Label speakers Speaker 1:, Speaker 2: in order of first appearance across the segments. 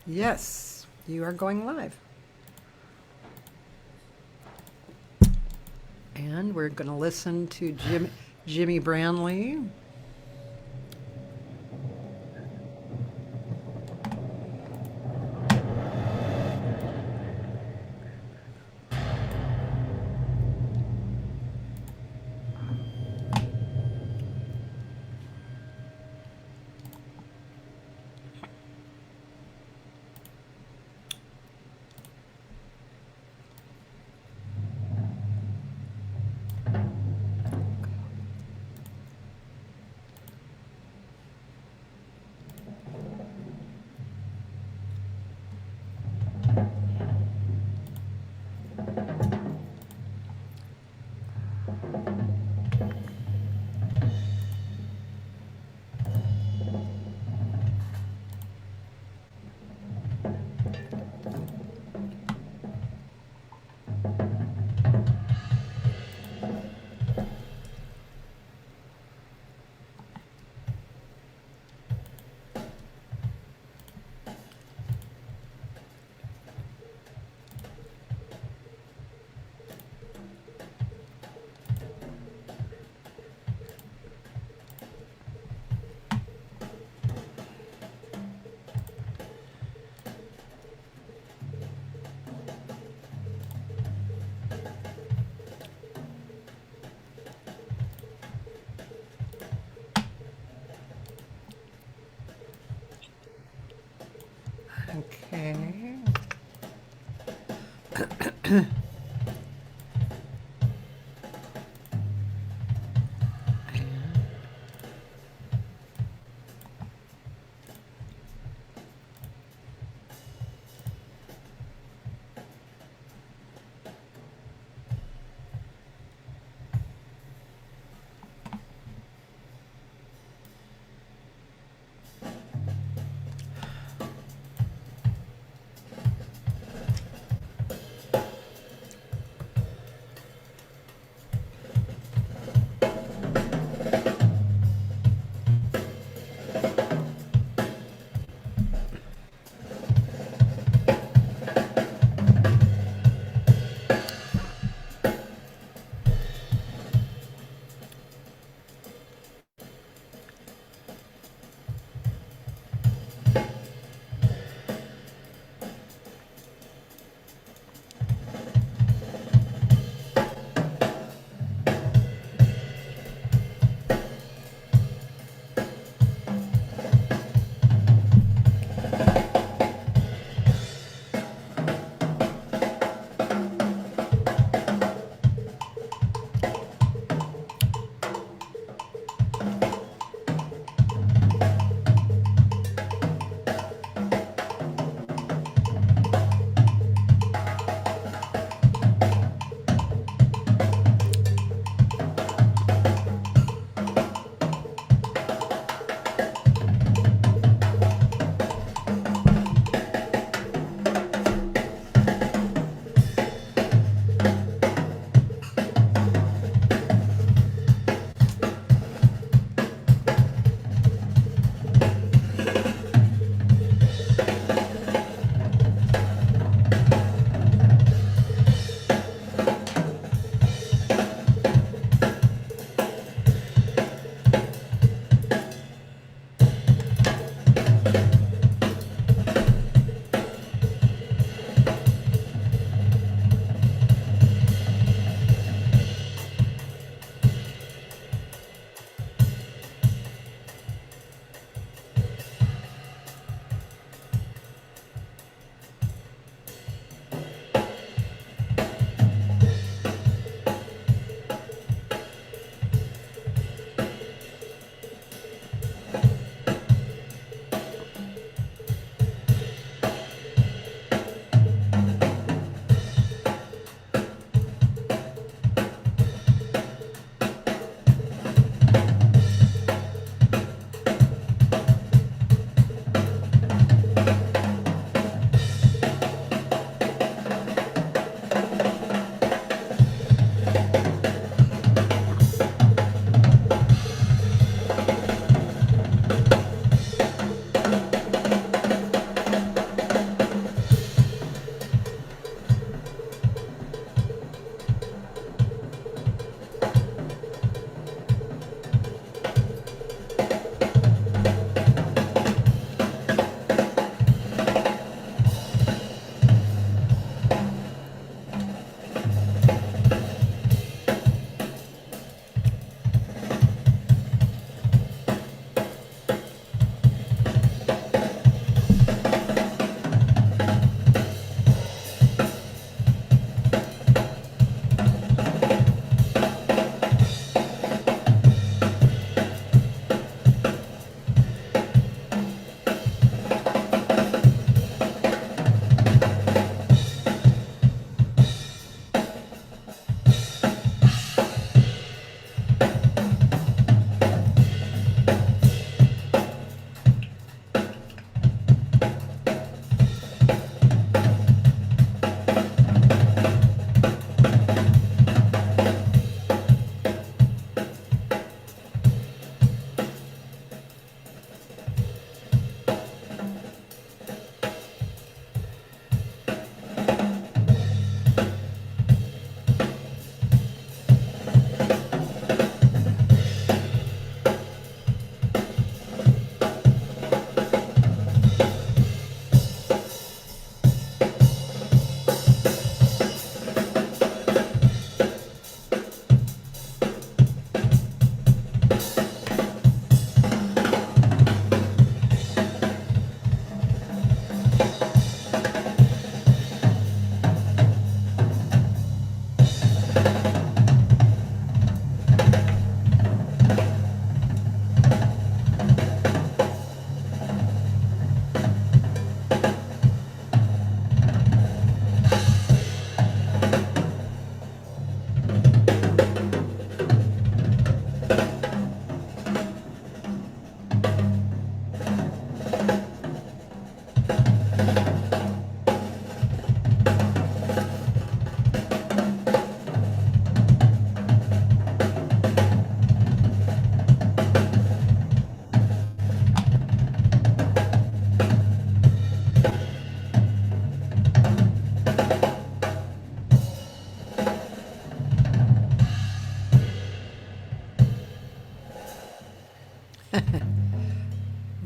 Speaker 1: Yes, you are going live. And we're going to listen to Jimmy Brandley. Okay.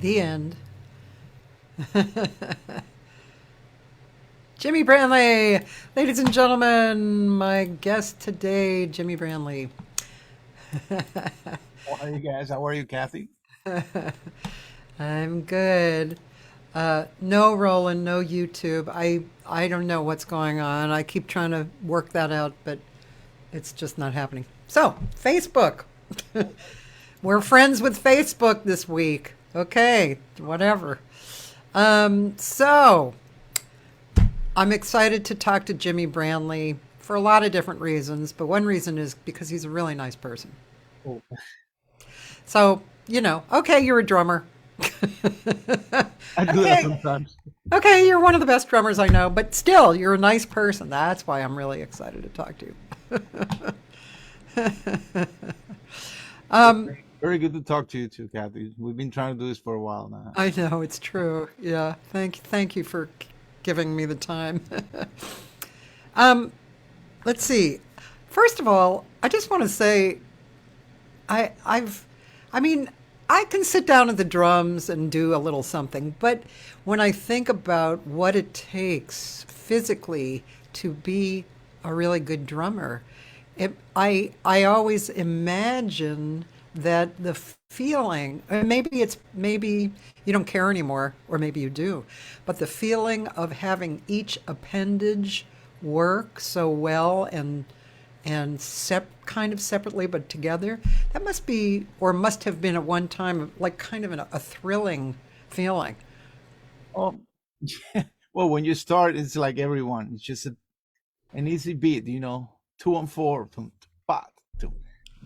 Speaker 1: The end. Jimmy Branley, ladies and gentlemen, my guest today, Jimmy Branley.
Speaker 2: How are you guys? How are you, Cathy?
Speaker 1: I'm good. No Roland, no YouTube. I don't know what's going on. I keep trying to work that out, but it's just not happening. So, Facebook. We're friends with Facebook this week. Okay, whatever. So I'm excited to talk to Jimmy Branley for a lot of different reasons, but one reason is because he's a really nice person.
Speaker 2: Oh,
Speaker 1: So, okay, you're a drummer.
Speaker 2: I do that
Speaker 1: Okay,
Speaker 2: sometimes.
Speaker 1: okay, you're one of the best drummers I know, but still, you're a nice person. That's why I'm really excited to talk to you.
Speaker 2: Very good to talk to you too, Cathy. We've been trying to do this for a while now.
Speaker 1: I know it's true. Yeah, thank you for giving me the time. um, let's see. First of all, I just want to say I I've I mean, I can sit down at the drums and do a little something, but when I think about what it takes physically to be a really good drummer, I always imagine that the feeling, and maybe you don't care anymore, or maybe you do, but the feeling of having each appendage work so well and kind of separately but together, that must be or must have been at one time like kind of a thrilling feeling.
Speaker 2: Oh, well, when you start, it's like everyone. It's just an easy beat, 2 and 4, boom, bat, boom.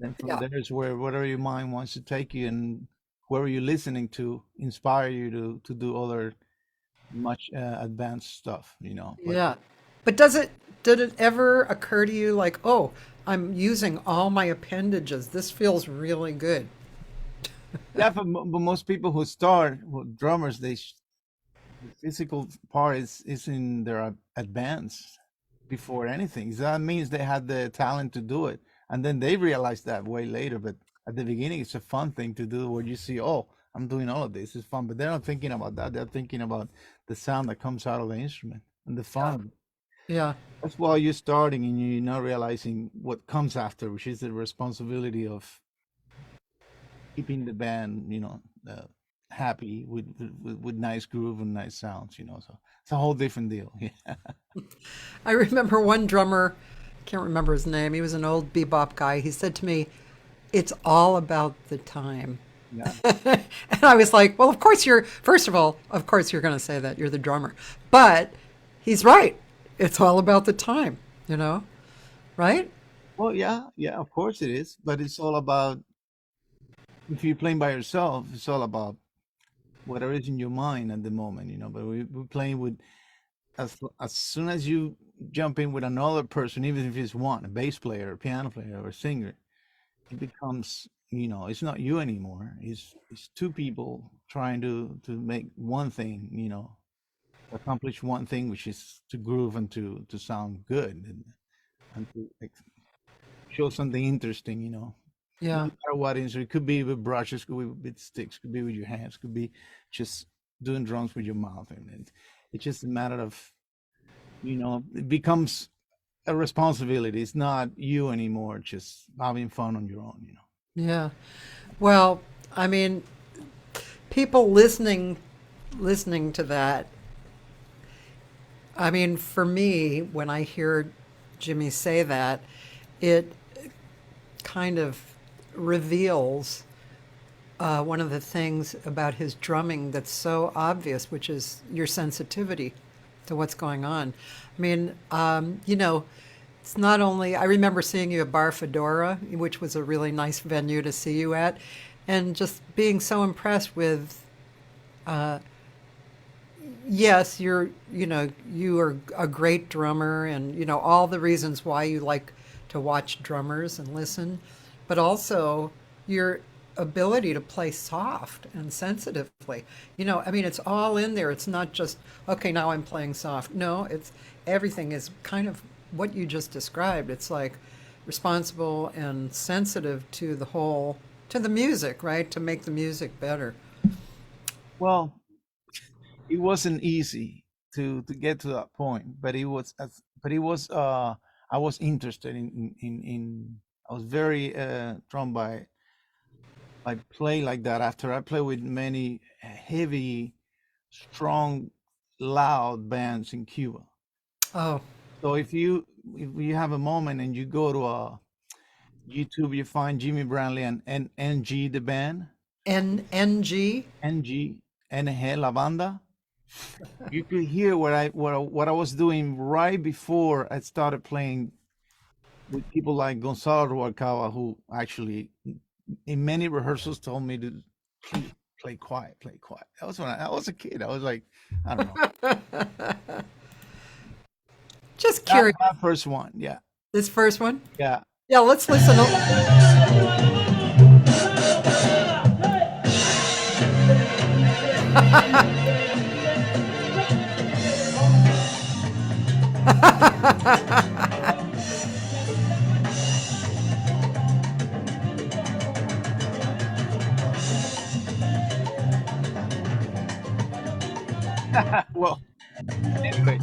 Speaker 2: Then from
Speaker 1: Yeah.
Speaker 2: there is where whatever your mind wants to take you, and whoever you're listening to inspire you to do other much advanced stuff, But
Speaker 1: Yeah. But did it ever occur to you like, oh, I'm using all my appendages. This feels really good.
Speaker 2: yeah, but most people who start with drummers, the physical part is in their advance before anything. So that means they had the talent to do it, and then they realize that way later. But at the beginning, it's a fun thing to do where you see, oh, I'm doing all of this. It's fun, but they're not thinking about that. They're thinking about the sound that comes out of the instrument and the
Speaker 1: Yeah.
Speaker 2: fun.
Speaker 1: Yeah.
Speaker 2: That's why you're starting and you're not realizing what comes after, which is the responsibility of keeping the band, happy with nice groove and nice sounds. So it's a whole different deal. Yeah.
Speaker 1: I remember one drummer, can't remember his name. He was an old bebop guy. He said to me, "It's all about the time."
Speaker 2: Yeah.
Speaker 1: And I was like, well, of course first of all, of course you're going to say that. You're the drummer. But he's right. It's all about the time, you know, right?
Speaker 2: Well, yeah, yeah, of course it is, but it's all about if you're playing by yourself, it's all about whatever is in your mind at the moment. But we're playing with as soon as you jump in with another person, even if it's one, a bass player, a piano player, or a singer, it becomes it's not you anymore. It's two people trying to make one thing, accomplish one thing, which is to groove and to sound good and to like, show something interesting. No
Speaker 1: Yeah.
Speaker 2: matter what instrument. It could be with brushes, could be with sticks, could be with your hands, could be just doing drums with your mouth, and it's just a matter of it becomes a responsibility. It's not you anymore, just having fun on your own.
Speaker 1: Yeah. Well, I mean, people listening to that, I mean, for me, when I hear Jimmy say that, it kind of reveals one of the things about his drumming that's so obvious, which is your sensitivity to what's going on. I mean, it's not only, I remember seeing you at Bar Fedora, which was a really nice venue to see you at, and just being so impressed with, yes, you are a great drummer, and, all the reasons why you like to watch drummers and listen, but also your ability to play soft and sensitively. I mean, it's all in there. It's not just, okay, now I'm playing soft. No, it's everything is kind of what you just described. It's like responsible and sensitive to the music, right? To make the music better.
Speaker 2: Well, it wasn't easy to get to that point, but it was I was interested in I was very drawn by play like that after I played with many heavy, strong, loud bands in Cuba.
Speaker 1: Oh,
Speaker 2: So if you have a moment and you go to YouTube, you find Jimmy Brandley and NG the band,
Speaker 1: NG.
Speaker 2: NG NG La Banda. You could hear what I was doing right before I started playing with people like Gonzalo Rubalcaba, who actually in many rehearsals told me to please play quiet, play quiet. That was when I was a kid. I was like, I don't know.
Speaker 1: Just
Speaker 2: That
Speaker 1: curious.
Speaker 2: that first one, yeah,
Speaker 1: This first one?
Speaker 2: yeah.
Speaker 1: Yeah, let's listen.
Speaker 2: Well, anyway,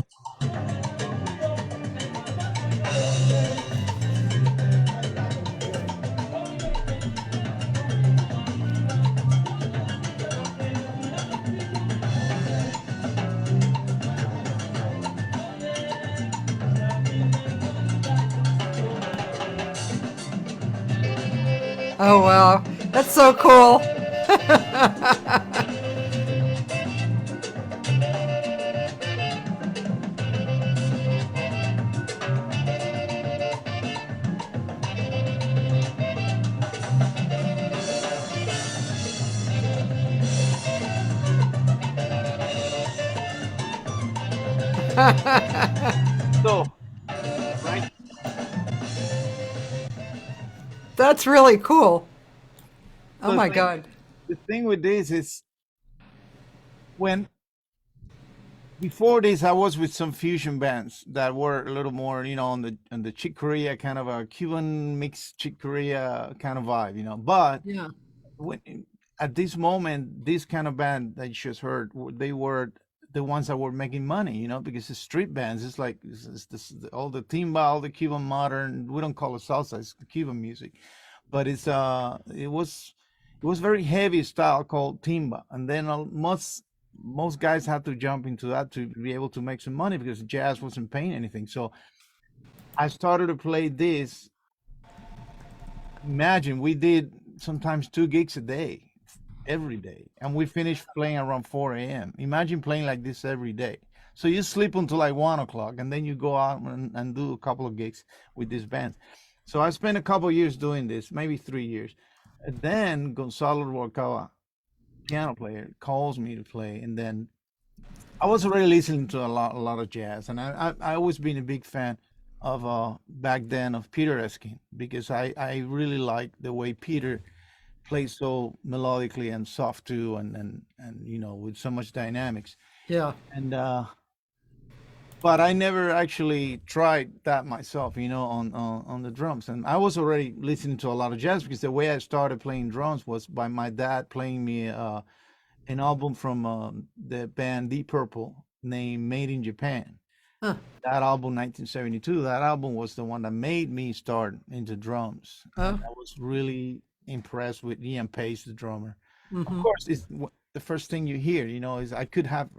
Speaker 1: Oh, wow. That's so cool.
Speaker 2: so right.
Speaker 1: That's really cool. Oh,
Speaker 2: So
Speaker 1: my God.
Speaker 2: the thing with this is when before this I was with some fusion bands that were a little more, on the Chick Corea kind of a Cuban mixed Chick Corea kind of vibe. But
Speaker 1: Yeah.
Speaker 2: when at this moment, this kind of band that you just heard, they were the ones that were making money, because the street bands, it's like it's this, all the timba, all the Cuban modern. We don't call it salsa; it's Cuban music, but it was very heavy style called timba, and then most guys had to jump into that to be able to make some money because jazz wasn't paying anything. So I started to play this. Imagine we did sometimes 2 gigs a day, every day, and we finished playing around 4 a.m. Imagine playing like this every day. So you sleep until like 1 o'clock, and then you go out and do a couple of gigs with this band. So I spent a couple of years doing this, maybe 3 years. And then Gonzalo Rubalcaba, piano player, calls me to play, and then I was already listening to a lot of jazz, and I always been a big fan of back then of Peter Eskin because I really like the way Peter plays so melodically and soft too, and with so much dynamics.
Speaker 1: Yeah.
Speaker 2: And but I never actually tried that myself, on the drums. And I was already listening to a lot of jazz because the way I started playing drums was by my dad playing me an album from the band Deep Purple named Made in Japan.
Speaker 1: Huh.
Speaker 2: That album, 1972, that album was the one that made me start into drums. And
Speaker 1: Oh.
Speaker 2: I was really impressed with Ian Pace, the drummer. Of
Speaker 1: Mm-hmm.
Speaker 2: course, it's the first thing you hear, is I could have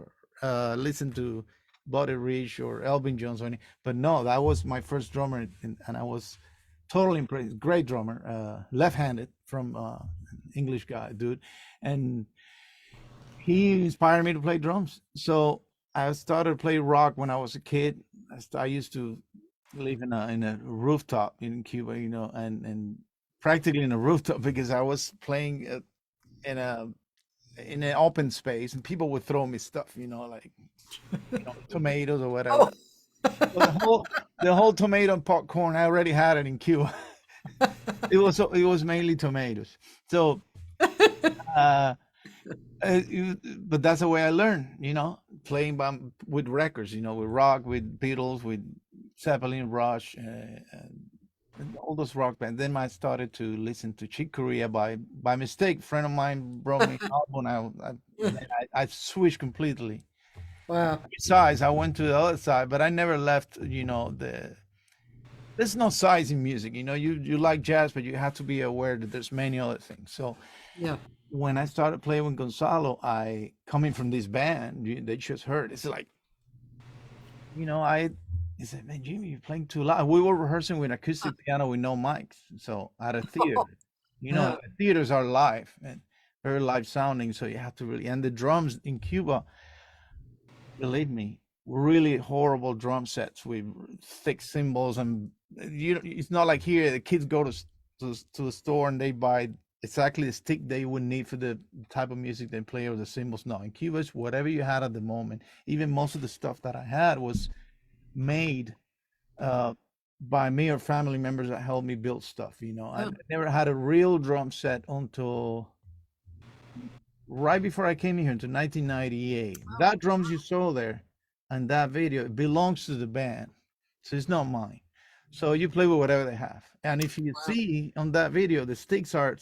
Speaker 2: listened to Buddy Rich or Elvin Jones, but no, that was my first drummer, and I was totally impressed. Great drummer, left-handed from English guy, dude. And he inspired me to play drums. So I started to play rock when I was a kid. I used to live in a rooftop in Cuba, and practically in a rooftop because I was playing in a in an open space, and people would throw me stuff, like tomatoes or whatever.
Speaker 1: Oh.
Speaker 2: So the whole tomato and popcorn, I already had it in Cuba. It was mainly tomatoes. So uh, but that's the way I learned, playing with records, with rock, with Beatles, with Zeppelin, Rush, and all those rock bands. Then I started to listen to Chick Corea by mistake. A friend of mine brought me an album. Then I switched completely.
Speaker 1: Wow.
Speaker 2: Besides, I went to the other side, but I never left. There's no size in music. You like jazz, but you have to be aware that there's many other things. So
Speaker 1: Yeah.
Speaker 2: when I started playing with Gonzalo, I coming from this band they just heard. It's like, I he said, "Man, Jimmy, you're playing too loud." We were rehearsing with acoustic piano with no mics, so at a theater.
Speaker 1: Yeah.
Speaker 2: Theaters are live and very live sounding, so you have to really. And the drums in Cuba, believe me, really horrible drum sets with thick cymbals, and it's not like here. The kids go to the store and they buy exactly the stick they would need for the type of music they play or the cymbals. No, in Cuba, it's whatever you had at the moment. Even most of the stuff that I had was made uh, by me or family members that helped me build stuff. I
Speaker 1: Oh,
Speaker 2: never had a real drum set until right before I came here into 1998. That drums you saw there and that video, it belongs to the band. So it's not mine. So you play with whatever they have. And if you
Speaker 1: wow.
Speaker 2: see on that video, the sticks are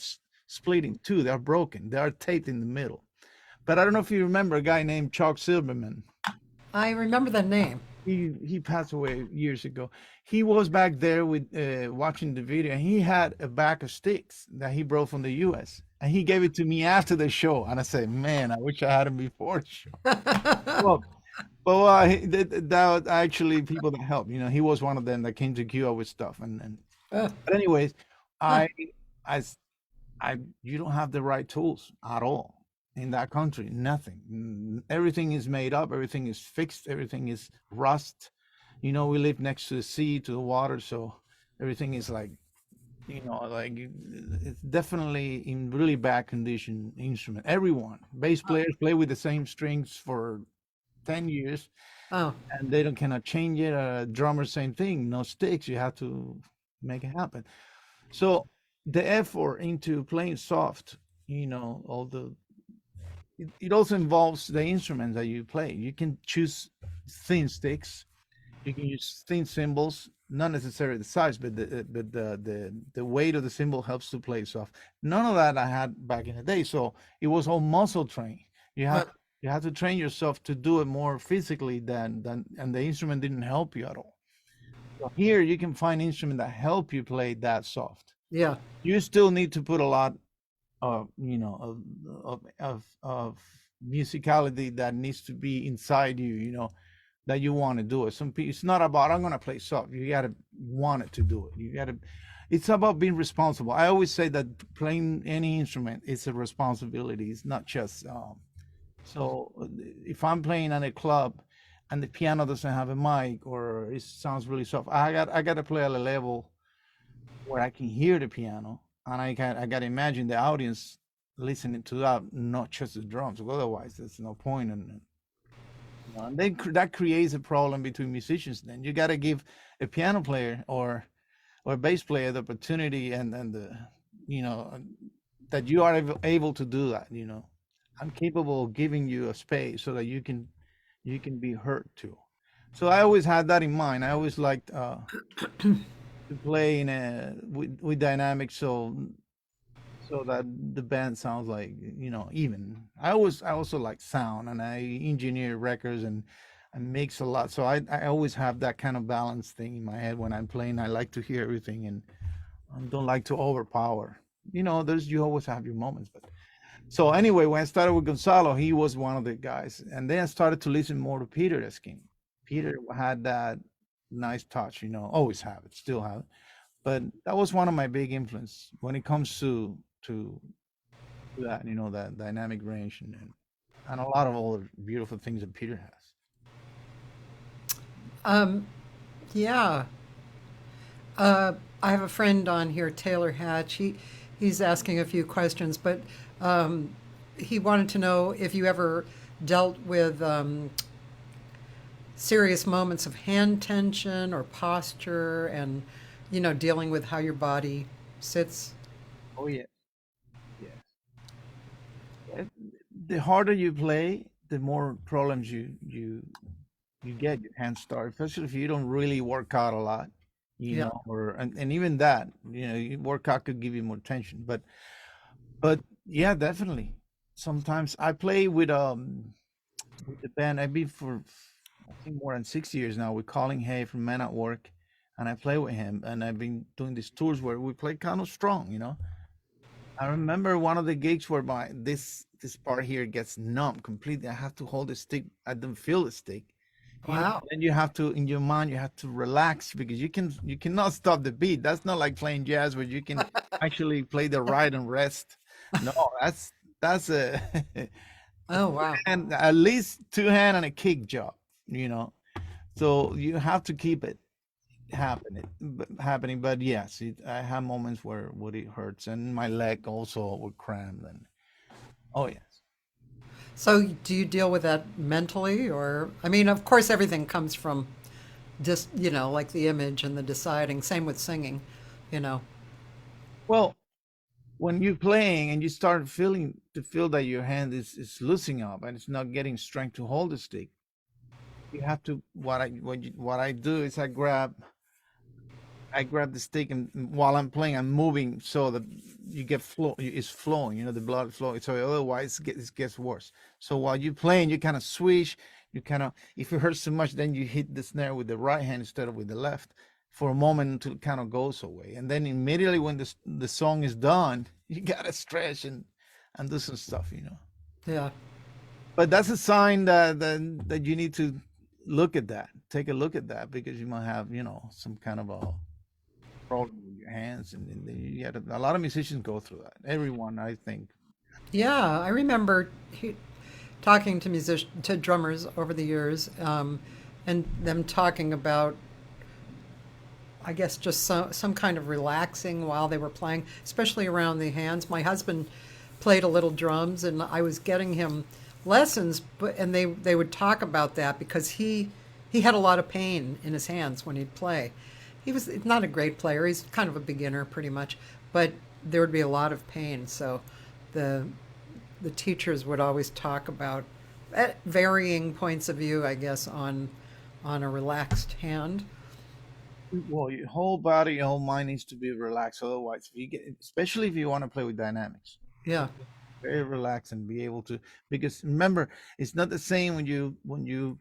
Speaker 2: split in two. They're broken. They are taped in the middle. But I don't know if you remember a guy named Chuck Silverman.
Speaker 1: I remember the name.
Speaker 2: He passed away years ago. He was back there with watching the video, and he had a bag of sticks that he brought from the U.S. and he gave it to me after the show. And I said, "Man, I wish I had him before the show." Well, that was actually people that helped. He was one of them that came to Cuba with stuff. And
Speaker 1: Uh,
Speaker 2: but anyways,
Speaker 1: huh.
Speaker 2: I I you don't have the right tools at all in that country. Nothing. Everything is made up. Everything is fixed. Everything is rust. We live next to the sea, to the water, so everything is like, it's definitely in really bad condition instrument. Everyone, bass players play with the same strings for 10 years,
Speaker 1: Oh,
Speaker 2: and they don't cannot change it. Drummer, same thing. No sticks. You have to make it happen. So the effort into playing soft, all it also involves the instruments that you play. You can choose thin sticks. You can use thin cymbals, not necessarily the size, but the weight of the cymbal helps to play soft. None of that I had back in the day, so it was all muscle train. You have
Speaker 1: but
Speaker 2: you have to train yourself to do it more physically than and the instrument didn't help you at all. So here you can find instruments that help you play that soft.
Speaker 1: yeah.
Speaker 2: You still need to put a lot of musicality that needs to be inside you, that you want to do it. Some people, it's not about I'm gonna play soft. You gotta want it to do it. It's about being responsible. I always say that playing any instrument is a responsibility. It's not just so if I'm playing at a club and the piano doesn't have a mic or it sounds really soft, I got to play at a level where I can hear the piano, and I got to imagine the audience listening to that, not just the drums. Otherwise, there's no point. And then that creates a problem between musicians. Then you got to give a piano player or a bass player the opportunity and the you know that you are able to do that. I'm capable of giving you a space so that you can be heard too. So I always had that in mind. I always liked to play in with dynamics, so that the band sounds like even. I also like sound, and I engineer records and mix a lot. So I always have that kind of balance thing in my head when I'm playing. I like to hear everything and don't like to overpower. There's you always have your moments, but so anyway, when I started with Gonzalo, he was one of the guys, and then I started to listen more to Peter Eskin. Peter had that nice touch, always have it, still have it. But that was one of my big influence when it comes to that, that dynamic range and a lot of all the beautiful things that Peter has.
Speaker 1: Um, yeah. Uh, I have a friend on here, Taylor Hatch. He's asking a few questions, but um, he wanted to know if you ever dealt with serious moments of hand tension or posture and, dealing with how your body sits.
Speaker 2: Oh yeah, yes. Uh, The harder you play, the more problems you get. Your hands start, especially if you don't really work out a lot.
Speaker 1: Yeah.
Speaker 2: or and even that, workout could give you more tension. But yeah, definitely. Sometimes I play with the band. I've been for I think more than 6 years now with Colin Hay from Men at Work, and I play with him. And I've been doing these tours where we play kind of strong. I remember one of the gigs where my this part here gets numb completely. I have to hold the stick. I don't feel the stick.
Speaker 1: Wow.
Speaker 2: Then you have to, in your mind, you have to relax because you cannot stop the beat. That's not like playing jazz where you can actually play the right and rest. No, that's a
Speaker 1: Oh, wow.
Speaker 2: and at least two hand and a kick job. You know, so you have to keep it happening. But yes, I have moments where it hurts, and my leg also would cramp. And oh yes.
Speaker 1: So do you deal with that mentally, or I mean, of course, everything comes from just, like the image and the deciding. Same with singing, you know.
Speaker 2: Well, when you're playing and you start feel that your hand is loosening up and it's not getting strength to hold the stick, you have to what I do is I grab the stick, and while I'm playing, I'm moving so that you get flow. It's flowing, the blood flowing. So otherwise, it gets worse. So while you're playing, you kind of swish. You kind of, if it hurts too much, then you hit the snare with the right hand instead of with the left for a moment until it kind of goes away. And then immediately when the song is done, you gotta stretch and do some stuff.
Speaker 1: Yeah.
Speaker 2: But that's a sign that you need to look at that, take a look at that, because you might have some kind of a problem with your hands, and you had a lot of musicians go through that. Everyone, I think.
Speaker 1: Yeah, I remember talking to to drummers over the years, and them talking about, I guess, just some kind of relaxing while they were playing, especially around the hands. My husband played a little drums, and I was getting him lessons, and they would talk about that because he had a lot of pain in his hands when he'd play. He was not a great player. He's kind of a beginner, pretty much, but there would be a lot of pain. So the the teachers would always talk about at varying points of view, I guess, on a relaxed hand.
Speaker 2: Well, your whole body, your whole mind needs to be relaxed. Otherwise, if you get, especially if you want to play with dynamics,
Speaker 1: Yeah.
Speaker 2: very relaxed and be able to. Because remember, it's not the same when you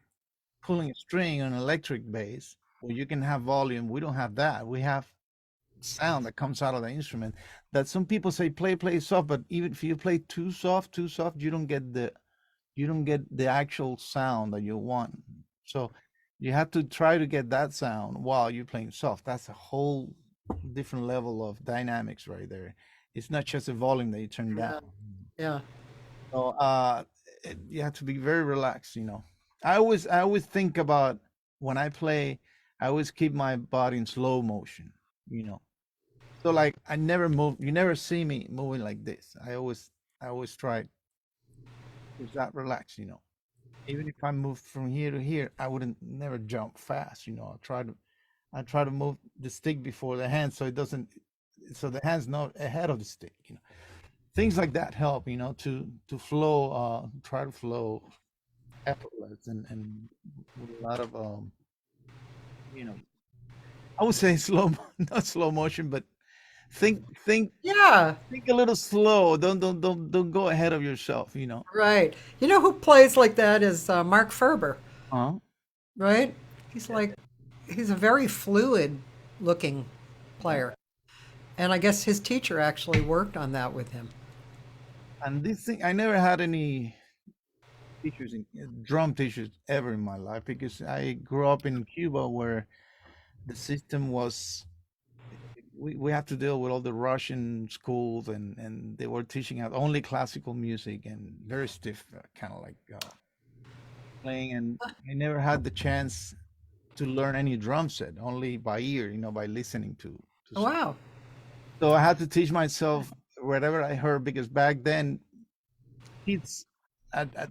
Speaker 2: pulling a string on an electric bass, where you can have volume. We don't have that. We have sound that comes out of the instrument. That some people say play soft, but even if you play too soft, you don't get the actual sound that you want. So you have to try to get that sound while you're playing soft. That's a whole different level of dynamics right there. It's not just a volume that you turn down.
Speaker 1: Yeah. Yeah.
Speaker 2: So you have to be very relaxed. I always think about when I play, I always keep my body in slow motion, you know. So like I never move, you never see me moving like this. I always try to that relax. Even if I moved from here to here, I wouldn't never jump fast. I try to move the stick before the hand so it doesn't so the hand's not ahead of the stick. Things like that help, to flow, try to flow effortless and with a lot of you know, I would say not slow motion, but think think
Speaker 1: Yeah.
Speaker 2: think a little slow. Don't go ahead of yourself.
Speaker 1: Right. You know who plays like that is Mark Ferber,
Speaker 2: Uh-huh.
Speaker 1: right? He's like, he's a very fluid looking player. And I guess his teacher actually worked on that with him.
Speaker 2: And this thing, I never had any teachers in drum teachers ever in my life because I grew up in Cuba where the system was we have to deal with all the Russian schools and they were teaching us only classical music and very stiff, kind of like playing. And I never had the chance to learn any drum set, only by ear, by listening to
Speaker 1: Oh,
Speaker 2: stuff.
Speaker 1: wow.
Speaker 2: So I had to teach myself whatever I heard because back then kids at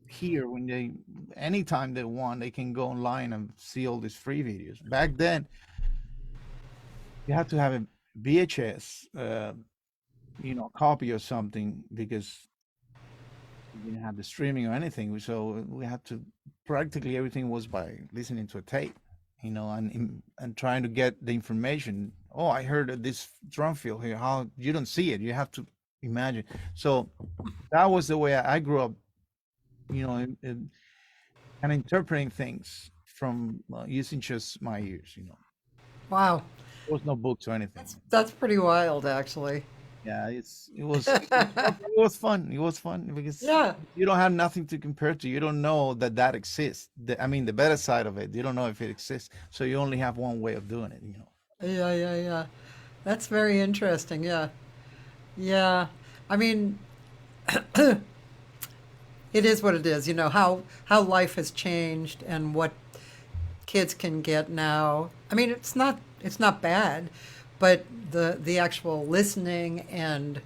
Speaker 2: here when they anytime they want they can go online and see all these free videos. Back then you had to have a VHS copy or something because we didn't have the streaming or anything, so we had to practically everything was by listening to a tape. and trying to get the information. Oh, I heard of this drum field here. How you don't see it? You have to imagine. So that was the way I grew up. And interpreting things from using just my ears.
Speaker 1: Wow.
Speaker 2: There was no books or anything.
Speaker 1: That's pretty wild, actually.
Speaker 2: Yeah, it was fun. It was fun because
Speaker 1: Yeah.
Speaker 2: you don't have nothing to compare to. You don't know that exists. I mean, the better side of it, you don't know if it exists. So you only have one way of doing it.
Speaker 1: Yeah, yeah, yeah. That's very interesting. Yeah. Yeah. I mean, it is what it is, how life has changed and what kids can get now. I mean, it's not bad, but the actual listening and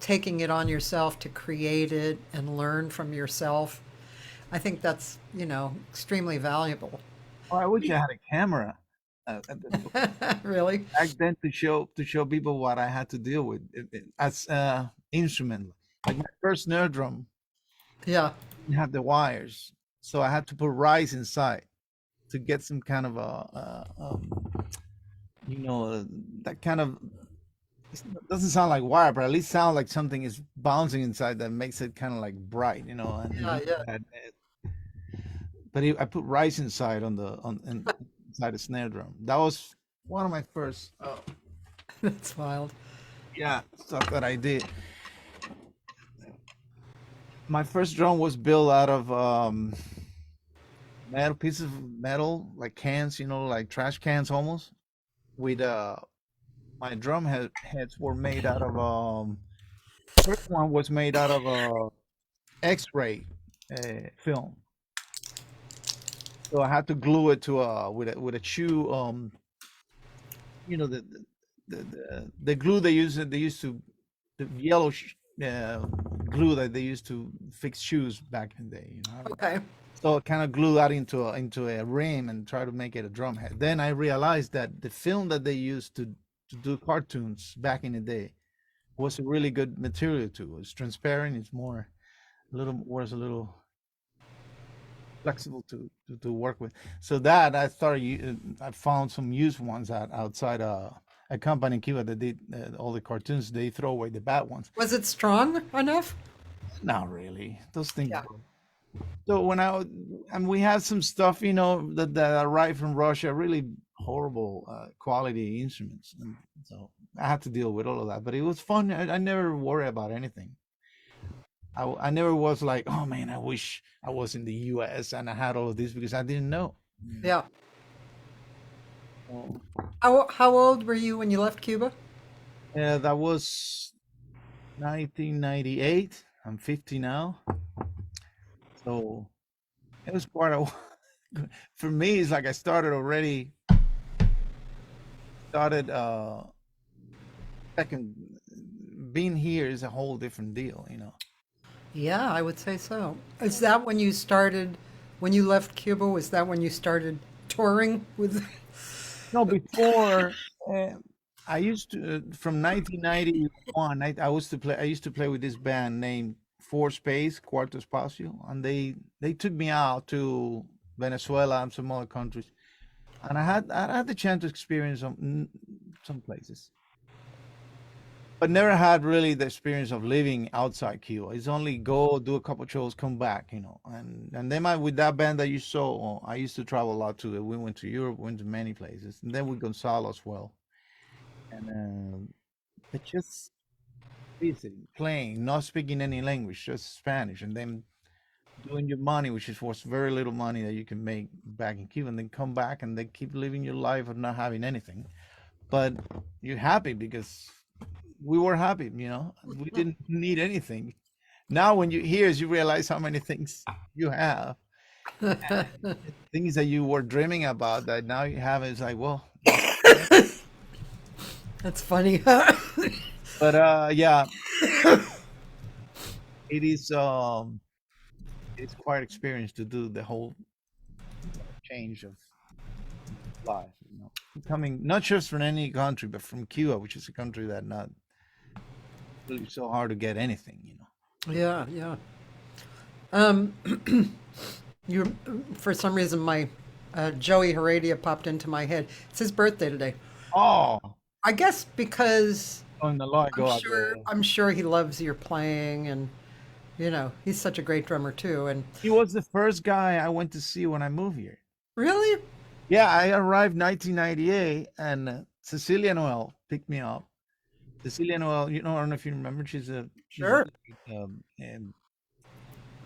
Speaker 1: taking it on yourself to create it and learn from yourself, I think that's, extremely valuable.
Speaker 2: Oh, I wish I had a camera
Speaker 1: Really?
Speaker 2: back then to show people what I had to deal with as instrument. Like my first snare drum
Speaker 1: Yeah.
Speaker 2: didn't have the wires, so I had to put rice inside to get some kind of that kind of it doesn't sound like wire, but at least sound like something is bouncing inside that makes it kind of like bright.
Speaker 1: Yeah, yeah.
Speaker 2: But I put rice inside inside the snare drum. That was one of my first,
Speaker 1: That's wild.
Speaker 2: yeah, stuff that I did. My first drum was built out of metal pieces of metal, like cans, like trash cans almost. With my heads were made out of first one was made out of X-ray film. So I had to glue it to with a chew the glue they used to the yellow glue that they used to fix shoes back in the day.
Speaker 1: Okay.
Speaker 2: So I kind of glue that into a rim and try to make it a drum head. Then I realized that the film that they used to do cartoons back in the day was a really good material too. It's transparent. It's was a little flexible to work with. So that I found some used ones outside a company in Cuba that did all the cartoons. They throw away the bad ones.
Speaker 1: Was it strong enough?
Speaker 2: Not really. Those things.
Speaker 1: Yeah.
Speaker 2: So and we had some stuff, that arrived from Russia, really horrible quality instruments, and so I had to deal with all of that. But it was fun. I never worry about anything. I never was like, oh man, I wish I was in the U.S. and I had all of this because I didn't know.
Speaker 1: Yeah.
Speaker 2: So,
Speaker 1: How old were you when you left Cuba?
Speaker 2: that was 1998. I'm 50 now, so it was quite a. For me, it's like I started second. Being here is a whole different deal.
Speaker 1: Yeah, I would say so. Is that when you left Cuba, was that when you started touring with?
Speaker 2: No, before I used to from 1991. I used to play with this band named Four Space Cuarto Espacio, and they took me out to Venezuela and some other countries, and I had the chance to experience some places, but never had really the experience of living outside Cuba. It's only go do a couple shows, come back. And then with that band that you saw, I used to travel a lot too. We went to Europe, went to many places, and then with Gonzalo as well. And but just visiting, playing, not speaking any language, just Spanish, and then doing your money, which is was very little money that you can make back in Cuba, and then come back and then keep living your life of not having anything. But you're happy because we were happy. We didn't need anything. Now, when you hear, you realize how many things you have, things that you were dreaming about that now you have. It's like, well,
Speaker 1: That's funny.
Speaker 2: but yeah, it is. It's quite experience to do the whole change of life. Coming not just from any country, but from Cuba, which is a country that not really so hard to get anything.
Speaker 1: Yeah, yeah. Um, you For some reason, Joey Heredia popped into my head. It's his birthday today.
Speaker 2: Oh,
Speaker 1: I guess because
Speaker 2: on the line,
Speaker 1: I'm
Speaker 2: go out
Speaker 1: sure
Speaker 2: there.
Speaker 1: I'm sure he loves your playing, and he's such a great drummer too. And
Speaker 2: He was the first guy I went to see when I moved here.
Speaker 1: really,
Speaker 2: Yeah, I arrived 1998, and Cecilia Noel picked me up. Cecilia Noel, I don't know if you remember. She's a
Speaker 1: sure.
Speaker 2: singer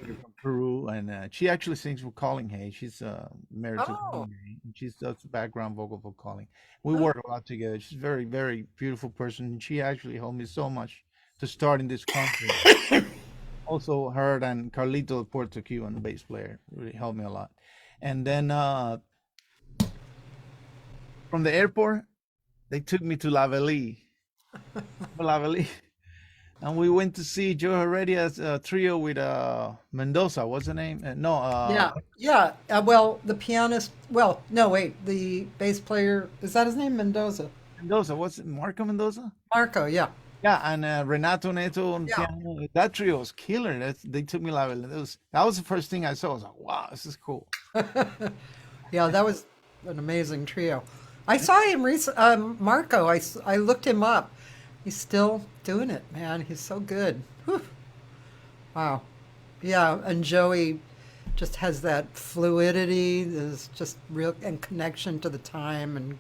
Speaker 2: from Peru, and she actually sings with Calling Hay. She's married to
Speaker 1: Oh,
Speaker 2: Calling Hay, and she does the background vocal for Calling. We
Speaker 1: oh,
Speaker 2: work a lot together. She's a very, very beautiful person, and she actually helped me so much to start in this country. Also, her and Carlito, the Puerto Cuban bass player, really helped me a lot. And then from the airport, they took me to La Valley, and we went to see Joe Heredia's trio with Mendoza. What's the name? No,
Speaker 1: yeah, yeah. Well, the pianist. Well, no, wait. The bass player is that his name? Mendoza.
Speaker 2: Mendoza. What's it? Marco Mendoza?
Speaker 1: Marco. Yeah,
Speaker 2: Yeah, and Renato Neto on
Speaker 1: yeah,
Speaker 2: piano. That trio was killer. They took me live. And that was the first thing I saw. I was like, wow, this is cool.
Speaker 1: yeah. That was an amazing trio. I saw him recent. Marco. I looked him up. He's still doing it, man. He's so good. Whew. Wow. Yeah, and Joey just has that fluidity. There's just real and connection to the time, and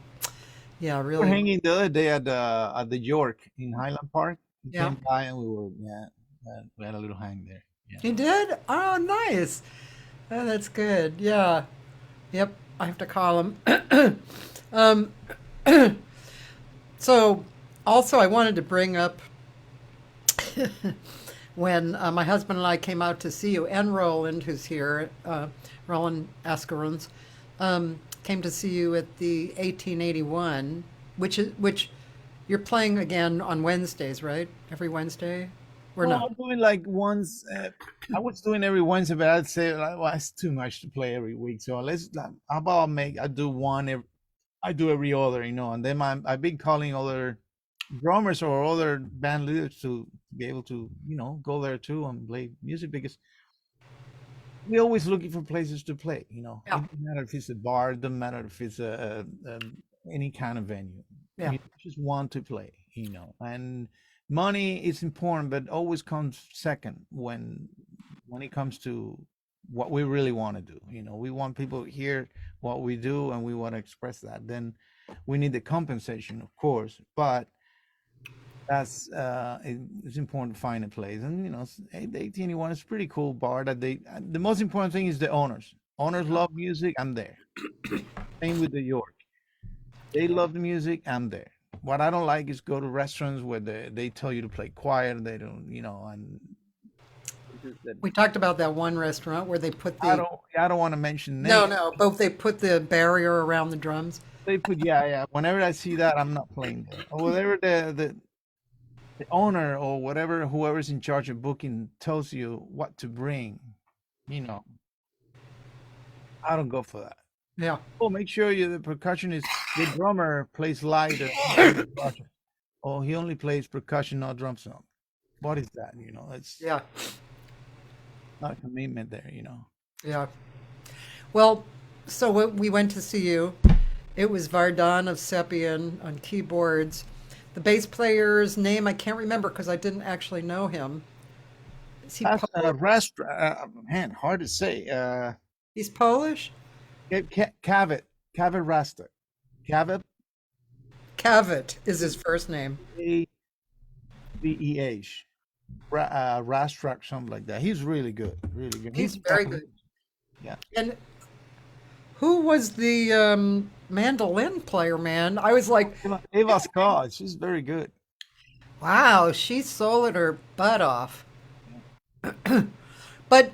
Speaker 1: yeah,
Speaker 2: We were
Speaker 1: really.
Speaker 2: hanging the other day at the York in Highland Park. He
Speaker 1: Yeah.
Speaker 2: came by and we had a little hang there. Yeah.
Speaker 1: You did? Oh, nice. Oh, that's good. Yeah. Yep. I have to call him. um, so, also, I wanted to bring up when my husband and I came out to see you, and Roland, who's here, Roland Ascaruns, came to see you at the 1881, which you're playing again on Wednesdays, right? Every Wednesday, or
Speaker 2: Well,
Speaker 1: no?
Speaker 2: I'm doing like once. I was doing every Wednesday, but I'd say like, well, it's too much to play every week. So how about I do one I do every other, and then I've been calling other drummers or other band leaders to be able to, go there too and play music because we're always looking for places to play.
Speaker 1: Yeah,
Speaker 2: It doesn't matter if it's a bar, it doesn't matter if it's any kind of venue.
Speaker 1: yeah,
Speaker 2: You just want to play, and money is important, but always comes second when it comes to what we really want to do. We want people to hear what we do and we want to express that. Then we need the compensation, of course, but it's important to find a place. And the 1881 is a pretty cool bar that the most important thing is the owners love music. I'm there. Same with the York, they love the music. I'm there. What I don't like is go to restaurants where they tell you to play quiet. They don't, and
Speaker 1: we talked about that one restaurant where they put
Speaker 2: I
Speaker 1: the
Speaker 2: don't I don't want to mention
Speaker 1: no,
Speaker 2: names.
Speaker 1: no, but they put the barrier around the drums.
Speaker 2: They put, yeah, yeah. Whenever I see that, I'm not playing there. Or whatever the owner or whatever whoever's in charge of booking tells you what to bring, you know, I don't go for that.
Speaker 1: Yeah,
Speaker 2: Oh, make sure the percussionist, the drummer plays light on the project. Oh, he only plays percussion, not drum song. What is that? It's
Speaker 1: yeah,
Speaker 2: not a commitment there.
Speaker 1: yeah. Well, so we went to see you. It was Vardan of Sepian on keyboards. The bass player's name I can't remember because I didn't actually know him. Is he
Speaker 2: That's
Speaker 1: Polish?
Speaker 2: man, hard to say.
Speaker 1: He's Polish?
Speaker 2: Kavit, Kavit Rasta, Kavit,
Speaker 1: Cavett is his first name.
Speaker 2: Aveh, Rastrak, something like that. He's really good, really good.
Speaker 1: He's
Speaker 2: He's
Speaker 1: very good.
Speaker 2: yeah.
Speaker 1: And who was the mandolin player, man? I was like,
Speaker 2: Eva Scott, she's very good.
Speaker 1: wow, she soloed her butt off.
Speaker 2: Yeah.
Speaker 1: But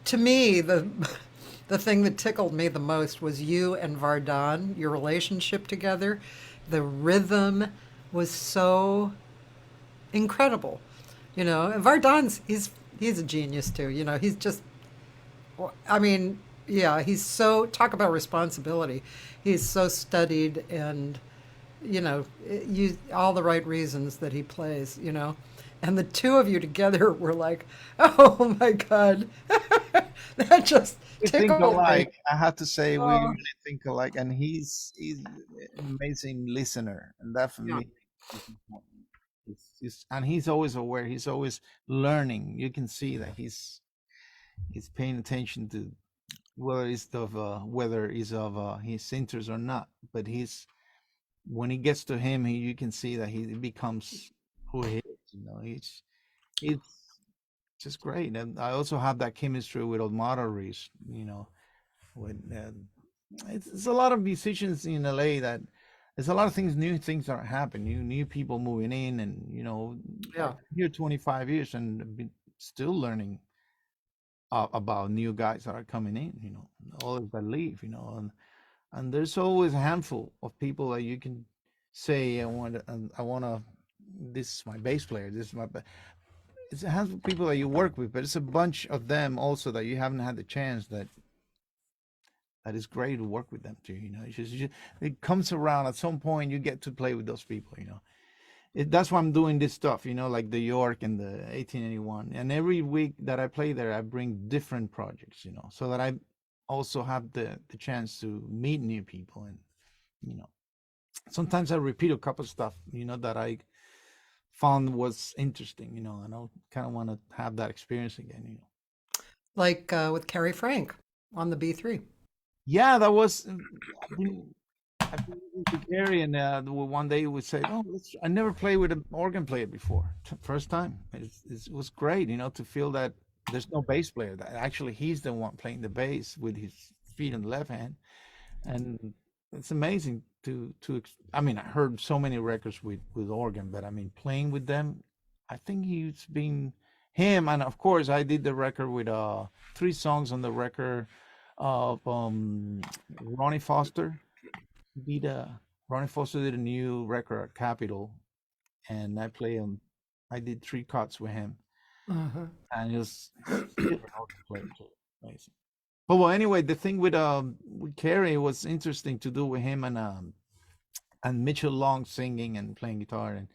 Speaker 1: to me, the thing that tickled me the most was you and Vardan, your relationship together. The rhythm was so incredible, And Vardan's he's a genius too. He's just, I mean, yeah, he's so talk about responsibility. He's so studied and you all the right reasons that he plays. And the two of you together were like, oh my God. That just
Speaker 2: We think
Speaker 1: tickled me.
Speaker 2: alike. I have to say, we
Speaker 1: Oh,
Speaker 2: really think alike, and he's an amazing listener, and that for
Speaker 1: yeah.
Speaker 2: me is important. And he's always aware. He's always learning. You can see that he's paying attention to whether it's of his interest or not. But he's when he gets to him, you can see that he becomes who he is. It's just great. And I also have that chemistry with Omar Reese. With it's a lot of musicians in LA that there's a lot of things, new things that happen, new people moving in, and
Speaker 1: Yeah.
Speaker 2: I'm here 25 years and I've been still learning about new guys that are coming in. All that leave. And there's always a handful of people that you can say, I want to. This is my bass player. This is my. It's a handful of people that you work with, but it's a bunch of them also that you haven't had the chance that is great to work with them too. It comes around at some point. You get to play with those people. That's why I'm doing this stuff. Like the York and the 1881. And every week that I play there, I bring different projects. So that I also have the chance to meet new people, and you know sometimes I repeat a couple of stuff that I found was interesting. And I kind of want to have that experience again.
Speaker 1: Like with Carrie Frank on the B3.
Speaker 2: Yeah, that was. I've been listening to Gary, and one day he would say, "Oh, I never played with an organ player before. First time. It was great, to feel that there's no bass player. That actually he's the one playing the bass with his feet on the left hand, and it's amazing I mean, I heard so many records with organ, but I mean, playing with them, I think he's been him, and of course, I did the record with 3 songs on the record of Ronnie Foster did a Ronnie Foster did a new record at Capitol, and I did 3 cuts with him,
Speaker 1: Uh-huh.
Speaker 2: and it was an organ player too. Amazing. But well, anyway, the thing with Carey was interesting to do with him and Mitchell Long singing and playing guitar, and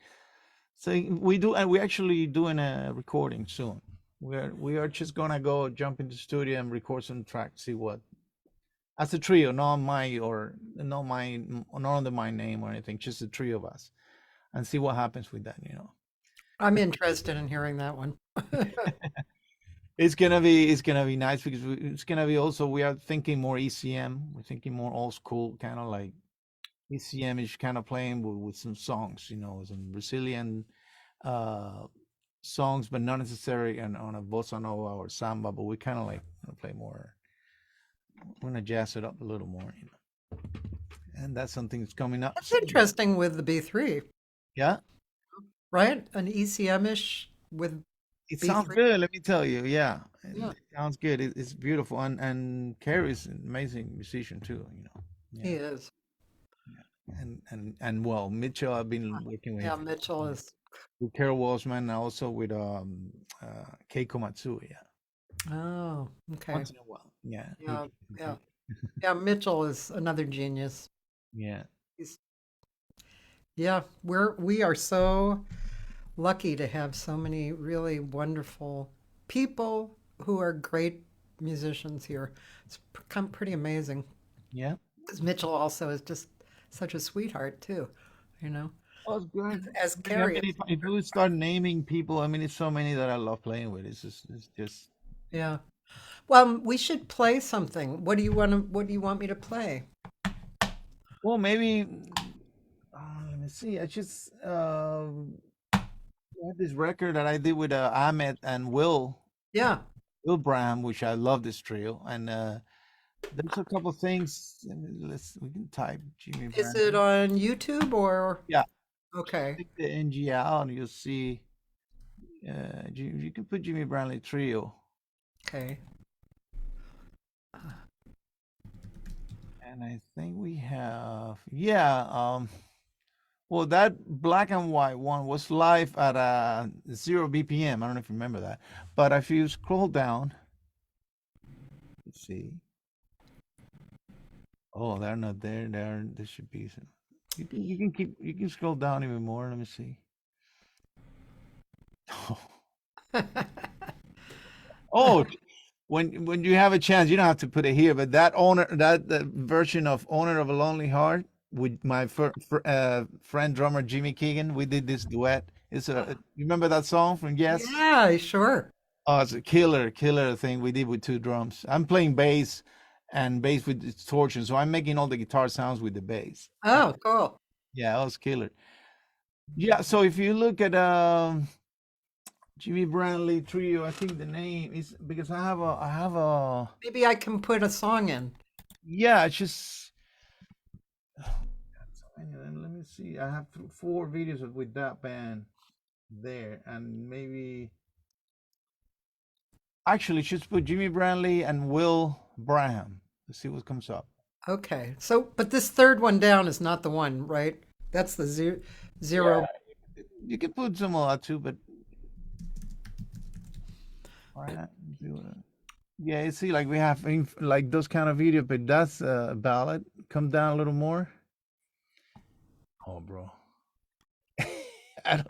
Speaker 2: so we actually doing a recording soon. We are just gonna go jump into the studio and record some tracks, see what as a trio, not under my name or anything, just the three of us, and see what happens with that.
Speaker 1: I'm interested in hearing that one.
Speaker 2: It's gonna be nice because it's gonna be also we are thinking more ECM. We're thinking more old school, kind of like ECM is kind of playing with some songs, some Brazilian uh, songs, but not necessarily on a bossa nova or samba. But we kind of like play more. We're gonna jazz it up a little more. And that's something that's coming up
Speaker 1: That's
Speaker 2: soon.
Speaker 1: interesting with the B3,
Speaker 2: Yeah,
Speaker 1: right? An ECM-ish with
Speaker 2: it sounds
Speaker 1: B3.
Speaker 2: good. Let me tell you. Yeah,
Speaker 1: Yeah,
Speaker 2: it sounds good. It's beautiful, and Carrie's an amazing musician too.
Speaker 1: he
Speaker 2: Yeah,
Speaker 1: is.
Speaker 2: yeah. And well, Mitchell, I've been working with him
Speaker 1: Yeah, Mitchell is.
Speaker 2: with Carol Walshman, and also with Keiko Matsui. Yeah,
Speaker 1: Oh, okay.
Speaker 2: once in a while. Yeah,
Speaker 1: Yeah, yeah. Yeah, Mitchell is another genius.
Speaker 2: yeah,
Speaker 1: He's, yeah, we are so lucky to have so many really wonderful people who are great musicians here. It's become pretty amazing.
Speaker 2: yeah.
Speaker 1: 'Cause Mitchell also is just such a sweetheart too, you know,
Speaker 2: Oh, it's good.
Speaker 1: as
Speaker 2: I mean,
Speaker 1: Carrie is.
Speaker 2: if you start naming people, I mean, it's so many that I love playing with. It's just.
Speaker 1: Yeah. Well, we should play something. What do you want me to play?
Speaker 2: Well, maybe. Let me see. I have this record that I did with Ahmed and
Speaker 1: Yeah.
Speaker 2: Will Bram, which I love this trio. And there's a couple things. We can type Jimmy
Speaker 1: Is
Speaker 2: Bram.
Speaker 1: it on YouTube or
Speaker 2: Yeah,
Speaker 1: okay.
Speaker 2: take the NG out and you'll see. You can put Jimmy Branley trio,
Speaker 1: Okay.
Speaker 2: and I think we have yeah. Well, that black and white one was live at 0 BPM. I don't know if you remember that, but if you scroll down, let's see. Oh, they're not there. There should be some. You can scroll down even more. Let me see. Oh, when you have a chance, you don't have to put it here, but that version of "Owner of a Lonely Heart" with my friend drummer Jimmy Keegan, we did this duet. You remember that song from Yes?
Speaker 1: Yeah, sure.
Speaker 2: Oh, it's a killer thing we did with two drums. I'm playing bass and bass with distortion, so I'm making all the guitar sounds with the bass.
Speaker 1: Oh, cool.
Speaker 2: Yeah, that was killer. Yeah, so if you look at Jimmy Brandley Trio, I think the name is because I have a
Speaker 1: Maybe I can put a song in.
Speaker 2: yeah, it's just let me see. I have four videos with that band there, and maybe actually just put Jimmy Brandley and Will Braham. Let's see what comes up.
Speaker 1: Okay. So, but this third one down is not the one, right? That's the
Speaker 2: Yeah,
Speaker 1: zero.
Speaker 2: you can put some of that too, but all right. Yeah, you see, like we have like those kind of video, but that's a ballad. Come down a little more. Oh, bro. I don't,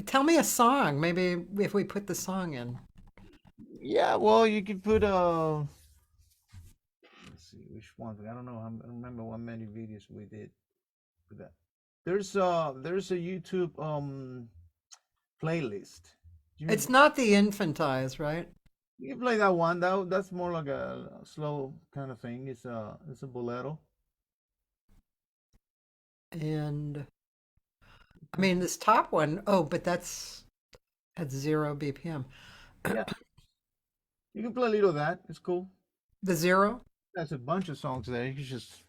Speaker 1: Tell me a song. Maybe if we put the song in.
Speaker 2: yeah, well, you can put let's see which one. I don't know. I don't remember what many videos we did with that. There's a YouTube playlist.
Speaker 1: It's not the infantize, right?
Speaker 2: You can play that one. That's more like a slow kind of thing. It's a bolero.
Speaker 1: And I mean, this top one, oh, but that's at 0 BPM.
Speaker 2: Yeah, you can play a little of that. It's cool.
Speaker 1: The 0?
Speaker 2: There's a bunch of songs there. You can just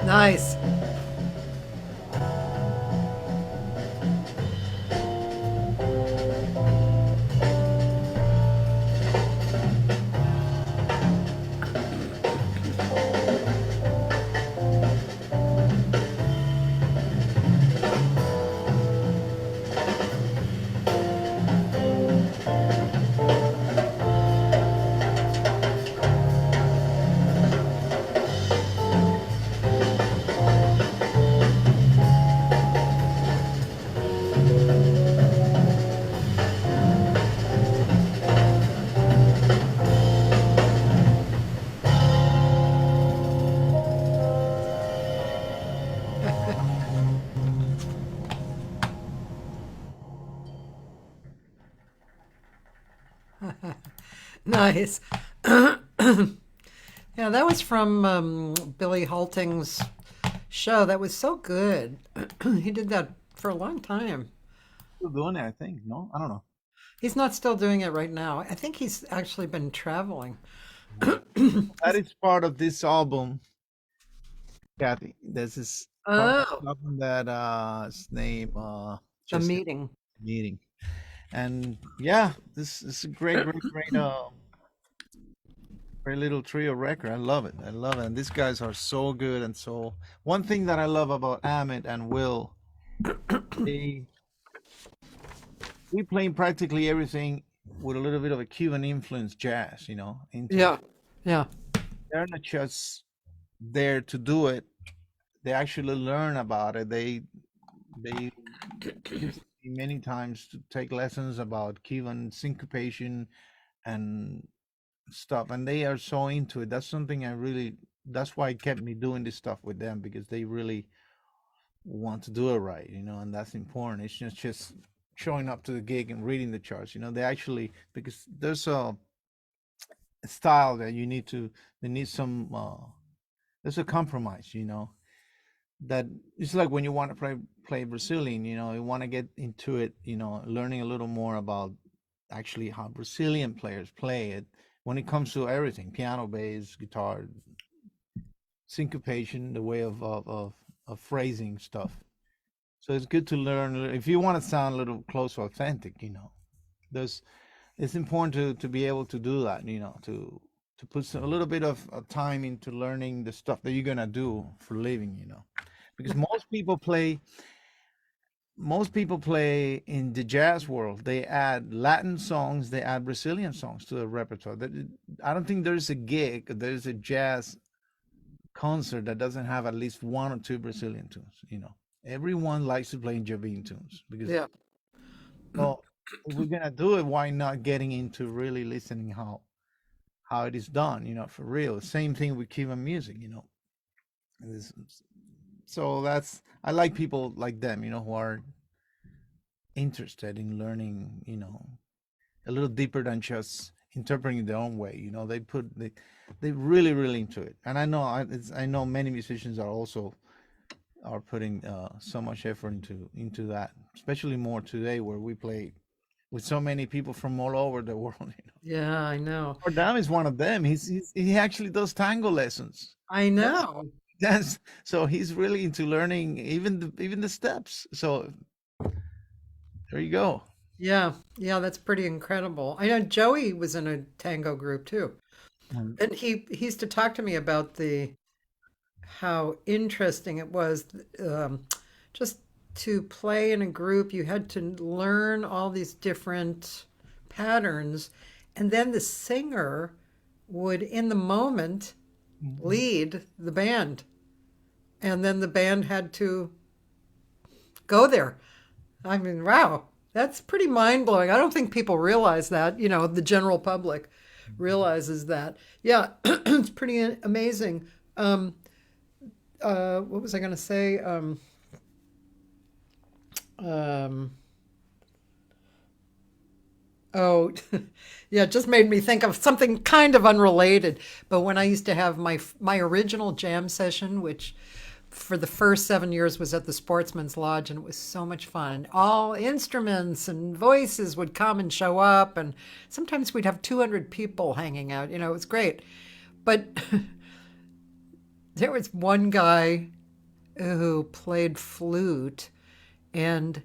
Speaker 1: Nice. Nice. Yeah, that was from Billy Halting's show. That was so good. He did that for a long time.
Speaker 2: Still doing it, I think. No, I don't know.
Speaker 1: He's not still doing it right now. I think he's actually been traveling.
Speaker 2: That is part of this album, Kathy. This is part of
Speaker 1: Oh,
Speaker 2: the album that its name
Speaker 1: the
Speaker 2: just
Speaker 1: meeting.
Speaker 2: meeting. And yeah, this is a great, great, great great little trio record. I love it. I love it. And these guys are so good and so one thing that I love about Amit and Will, they we playing practically everything with a little bit of a Cuban influence jazz, into it.
Speaker 1: Yeah, yeah,
Speaker 2: They're not just there to do it. They actually learn about it. They visit me many times to take lessons about Cuban syncopation and stuff, and they are so into it. That's something I really. That's why it kept me doing this stuff with them because they really want to do it right, and that's important. It's just showing up to the gig and reading the charts. They actually because there's a style that you need to. They need some. There's a compromise, that it's like when you want to play Brazilian, you want to get into it, learning a little more about actually how Brazilian players play it when it comes to everything, piano, bass, guitar, syncopation, the way of phrasing stuff. So it's good to learn if you want to sound a little close or authentic, there's it's important to be able to do that, to put a little bit of time into learning the stuff that you're gonna do for a living, because most people play in the jazz world. They add Latin songs, they add Brazilian songs to the repertoire. I don't think there's a gig, there's a jazz concert that doesn't have at least one or two Brazilian tunes. Everyone likes to play in Javine tunes because,
Speaker 1: yeah,
Speaker 2: well, if we're gonna do it, why not getting into really listening how it is done? For real. Same thing with Cuban music. And so that's I like people like them. Who are interested in learning. A little deeper than just interpreting their own way. They really really into it, and I know many musicians are putting so much effort into that, especially more today where we play with so many people from all over the world.
Speaker 1: yeah. I know.
Speaker 2: Adam is one of them. He actually does tango lessons.
Speaker 1: I
Speaker 2: That's
Speaker 1: know.
Speaker 2: that's so he's really into learning even the steps. So there you go.
Speaker 1: Yeah, yeah. That's pretty incredible. I know Joey was in a tango group too.
Speaker 2: Mhm.
Speaker 1: And he used to talk to me about the how interesting it was, um, just to play in a group. You had to learn all these different patterns, and then the singer would, in the moment,
Speaker 2: Mhm.
Speaker 1: lead the band, and then the band had to go there. I mean, wow, that's pretty mind blowing. I don't think people realize that. The general public realizes that. Yeah, it's pretty amazing. Um, what was I going to say? Um, oh, yeah, it just made me think of something kind of unrelated. But when I used to have my original jam session, which for the first 7 years was at the Sportsman's Lodge, and it was so much fun. All instruments and voices would come and show up, and sometimes we'd have 200 people hanging out. It was great. But there was one guy who played flute, and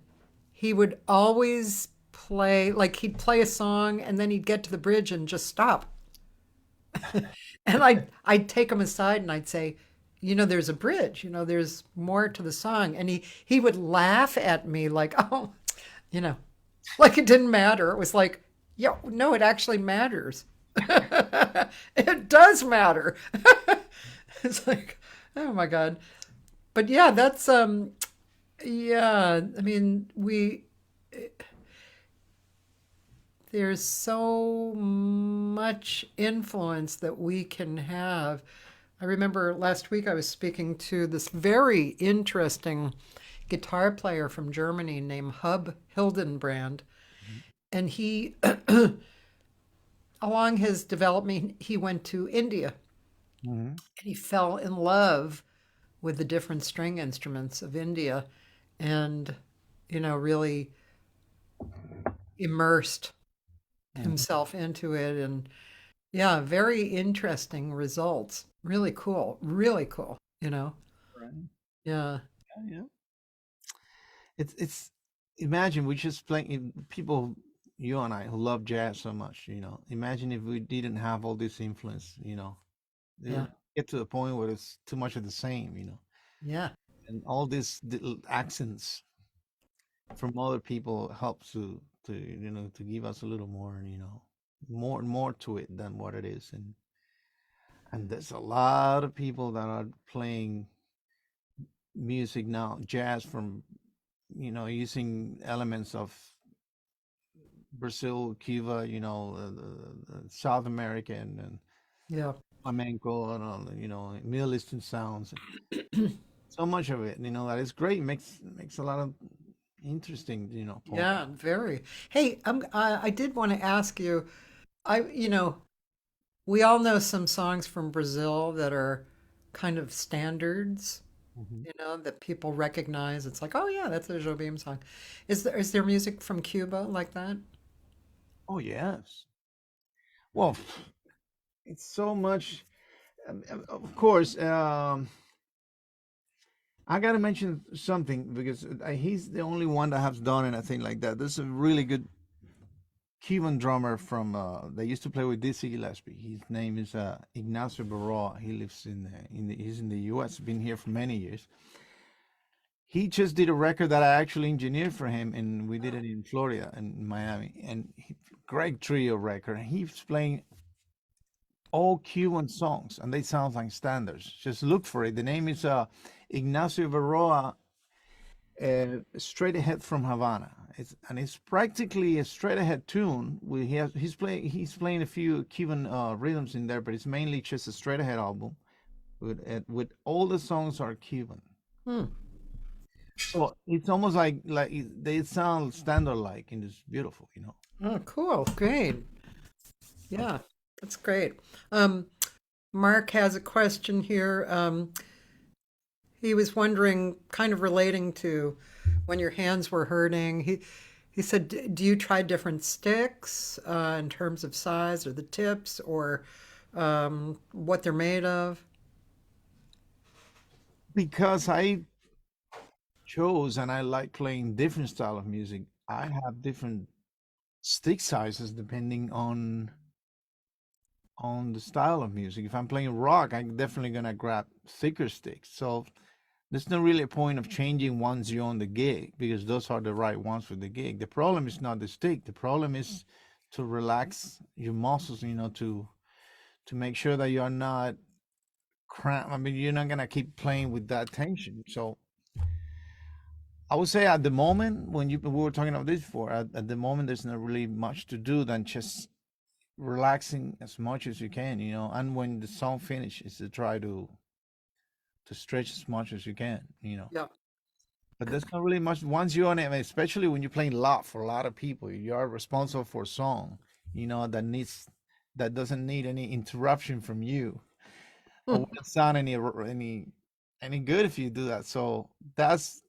Speaker 1: he would always play, like, he'd play a song and then he'd get to the bridge and just stop. And I'd take him aside and I'd say, there's a bridge, there's more to the song. And he would laugh at me like, oh, you know, like it didn't matter. It was like, yeah, no, it actually matters. It does matter. It's like, oh my God. But yeah, that's yeah, I mean, there's so much influence that we can have. I remember last week I was speaking to this very interesting guitar player from Germany named Hub Hildenbrand. And he, along his development, he went to India
Speaker 2: Mhm.
Speaker 1: and he fell in love with the different string instruments of India and, really immersed
Speaker 2: Mhm.
Speaker 1: himself into it. And yeah, very interesting results. Really cool. Really cool.
Speaker 2: Right.
Speaker 1: Yeah.
Speaker 2: Yeah, yeah. It's imagine we just playing people, you and I who love jazz so much, imagine if we didn't have all this influence, it
Speaker 1: Yeah.
Speaker 2: would get to a point where it's too much of the same,
Speaker 1: Yeah.
Speaker 2: and all these little accents from other people helps to give us a little more, more to it than what it is. And there's a lot of people that are playing music now, jazz from, using elements of Brazil, Cuba, South American and
Speaker 1: Yeah.
Speaker 2: flamenco and all, Middle Eastern sounds. So much of it, that is great. Makes a lot of interesting, point.
Speaker 1: Yeah. Very. Hey, I did want to ask you, we all know some songs from Brazil that are kind of standards,
Speaker 2: Mhm.
Speaker 1: that people recognize. It's like, oh yeah, that's a Jobim song. Is there music from Cuba like that?
Speaker 2: Oh yes. Well, it's so much. Of course, I gotta mention something because he's the only one that has done anything like that. This is a really good Cuban drummer from they used to play with Dizzy Gillespie. His name is Ignacio Barroa. He lives he's in the U.S. Been here for many years. He just did a record that I actually engineered for him, and we did it in Florida and in Miami. And great trio record. And he's playing all Cuban songs, and they sound like standards. Just look for it. The name is Ignacio Barroa, straight ahead from Havana. It's practically a straight ahead tune. He's playing a few Cuban rhythms in there, but it's mainly just a straight ahead album with all the songs are Cuban.
Speaker 1: Hmm.
Speaker 2: So it's almost like they sound standard like, and it's beautiful.
Speaker 1: Oh, cool. Great. Yeah, that's great. Um, Mark has a question here. He was wondering, kind of relating to when your hands were hurting. He said, Do you try different sticks in terms of size or the tips or what they're made of?"
Speaker 2: Because I chose and I like playing different style of music. I have different stick sizes depending on the style of music. If I'm playing rock, I'm definitely gonna grab thicker sticks. So there's no really a point of changing ones you're on the gig because those are the right ones for the gig. The problem is not the stick. The problem is to relax your muscles, to make sure that you're not cramp. I mean, you're not gonna keep playing with that tension. So I would say at the moment, when we were talking about this before, at the moment, there's not really much to do than just relaxing as much as you can, and when the song finishes, to try to stretch as much as you can,
Speaker 1: Yeah.
Speaker 2: But there's not really much once you're on it, I mean, especially when you're playing loud for a lot of people. You are responsible for a song, that doesn't need any interruption from you, or wouldn't sound any good if you do that. So that's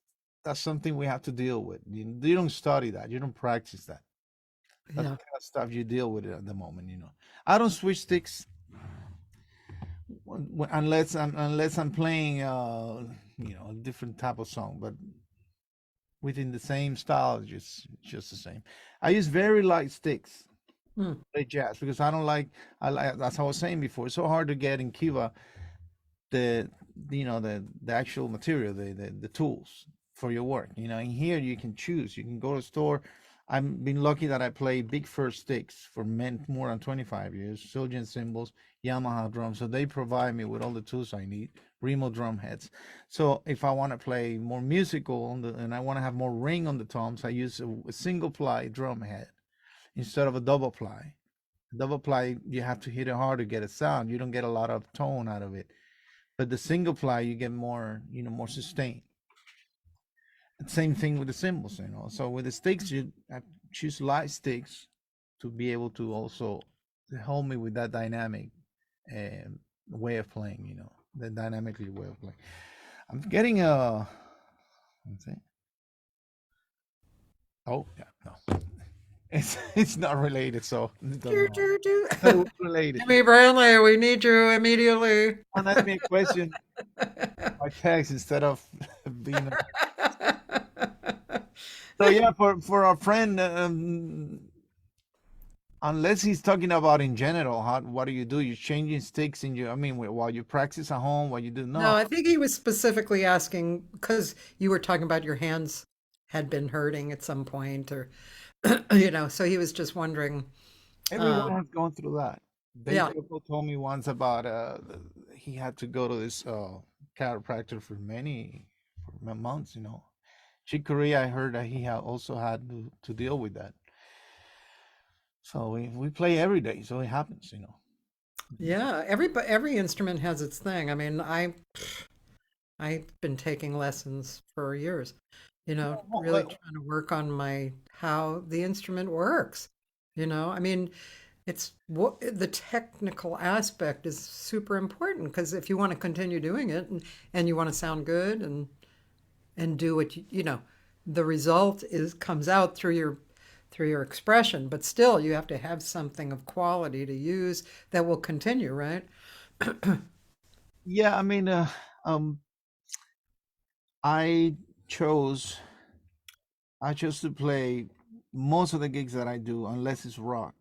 Speaker 2: something we have to deal with. You don't study that, you don't practice that. That's
Speaker 1: Yeah.
Speaker 2: the kind of stuff you deal with it at the moment. I don't switch sticks unless I'm playing a different type of song, but within the same style, just the same. I use very light sticks,
Speaker 1: Hmm.
Speaker 2: play jazz, because I like that's how I was saying before. It's so hard to get in Cuba the the actual material, the tools for your work. In here you can choose. You can go to a store. I've been lucky that I play big first sticks for more than 25 years. Siljan cymbals, Yamaha drums, so they provide me with all the tools I need. Remo drum heads. So if I want to play more musical and I want to have more ring on the toms, I use a single ply drum head instead of a double ply. Double ply, you have to hit it hard to get a sound. You don't get a lot of tone out of it. But the single ply, you get more sustain. Same thing with the cymbals. So with the sticks, I choose light sticks to be able to also help me with that dynamic way of playing. The dynamically way of playing. I'm getting a. Let's see. Oh yeah, no, it's not related, so it doesn't
Speaker 1: Do,
Speaker 2: matter.
Speaker 1: do, do.
Speaker 2: But it was related.
Speaker 1: Jimmy Brandley, we need you immediately.
Speaker 2: And ask me a question by text instead of being. So yeah, for our friend, unless he's talking about in general, what do you do? You're changing sticks in your. I mean, while you practice at home, what you do?
Speaker 1: No,
Speaker 2: No.
Speaker 1: I think he was specifically asking because you were talking about your hands had been hurting at some point, or so he was just wondering.
Speaker 2: Everyone
Speaker 1: Uh,
Speaker 2: has gone through that.
Speaker 1: yeah,
Speaker 2: Delgado told me once about he had to go to this chiropractor for months. Chick Corea, I heard that he also had to deal with that. So we play every day, so it happens.
Speaker 1: yeah. Every instrument has its thing. I mean, I've been taking lessons for years.
Speaker 2: Well,
Speaker 1: Really trying to work on my how the instrument works. I mean, it's what the technical aspect is super important because if you want to continue doing it and you want to sound good and do what the result is comes out through your expression, but still you have to have something of quality to use that will continue, right?
Speaker 2: yeah, I mean, um, I chose I chose to play most of the gigs that I do, unless it's rock.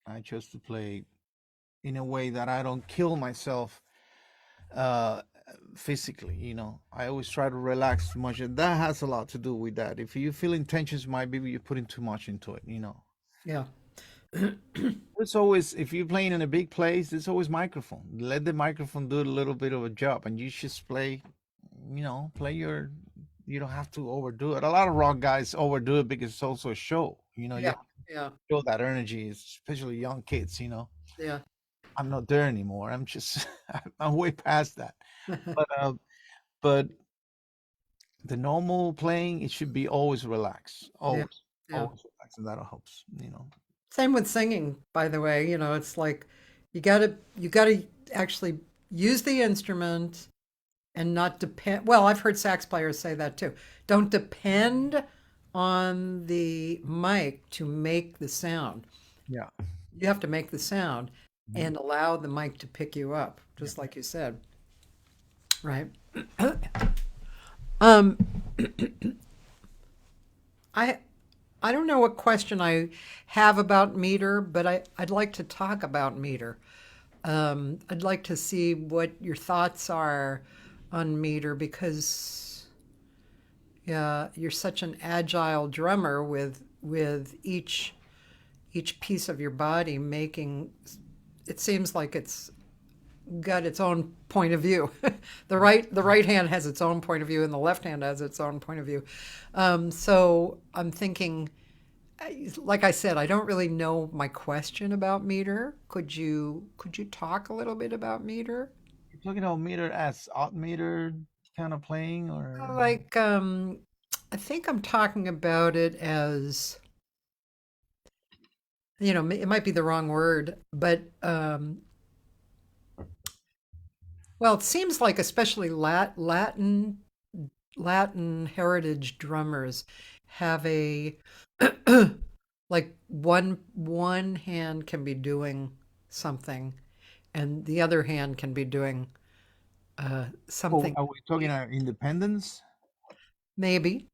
Speaker 2: I chose to play in a way that I don't kill myself uh physically. I always try to relax too much, and that has a lot to do with that. If you feel intentions, might be you're putting too much into it.
Speaker 1: Yeah.
Speaker 2: It's always, if you're playing in a big place, there's always microphone. Let the microphone do a little bit of a job, and you just play your. You don't have to overdo it. A lot of rock guys overdo it because it's also a show. You
Speaker 1: Yeah.
Speaker 2: have to
Speaker 1: Yeah.
Speaker 2: show that energy, especially young kids.
Speaker 1: Yeah.
Speaker 2: I'm not there anymore. I'm just I'm way past that. But the normal playing, it should be always relaxed,
Speaker 1: Yeah.
Speaker 2: always,
Speaker 1: Yeah.
Speaker 2: always relaxed, and that helps.
Speaker 1: Same with singing, by the way. It's like you gotta actually use the instrument and not depend. Well, I've heard sax players say that too. Don't depend on the mic to make the sound.
Speaker 2: Yeah.
Speaker 1: You have to make the sound
Speaker 2: Mhm.
Speaker 1: and allow the mic to pick you up,
Speaker 2: Yeah.
Speaker 1: just like you said, right? Um, I I don't know what question I have about meter, but I'd like to talk about meter. I'd like to see what your thoughts are on meter because yeah, you're such an agile drummer with each piece of your body making it seems like it's got its own point of view. The right hand has its own point of view and the left hand has its own point of view. So I'm thinking, like I said, I don't really know my question about meter. Could you talk a little bit about meter?
Speaker 2: You're talking about meter as odd meter kind of playing, or
Speaker 1: Like I think I'm talking about it as it might be the wrong word, but well, it seems like especially Latin heritage drummers have a like one hand can be doing something and the other hand can be doing
Speaker 2: oh,
Speaker 1: something
Speaker 2: are we talking about independence?
Speaker 1: maybe.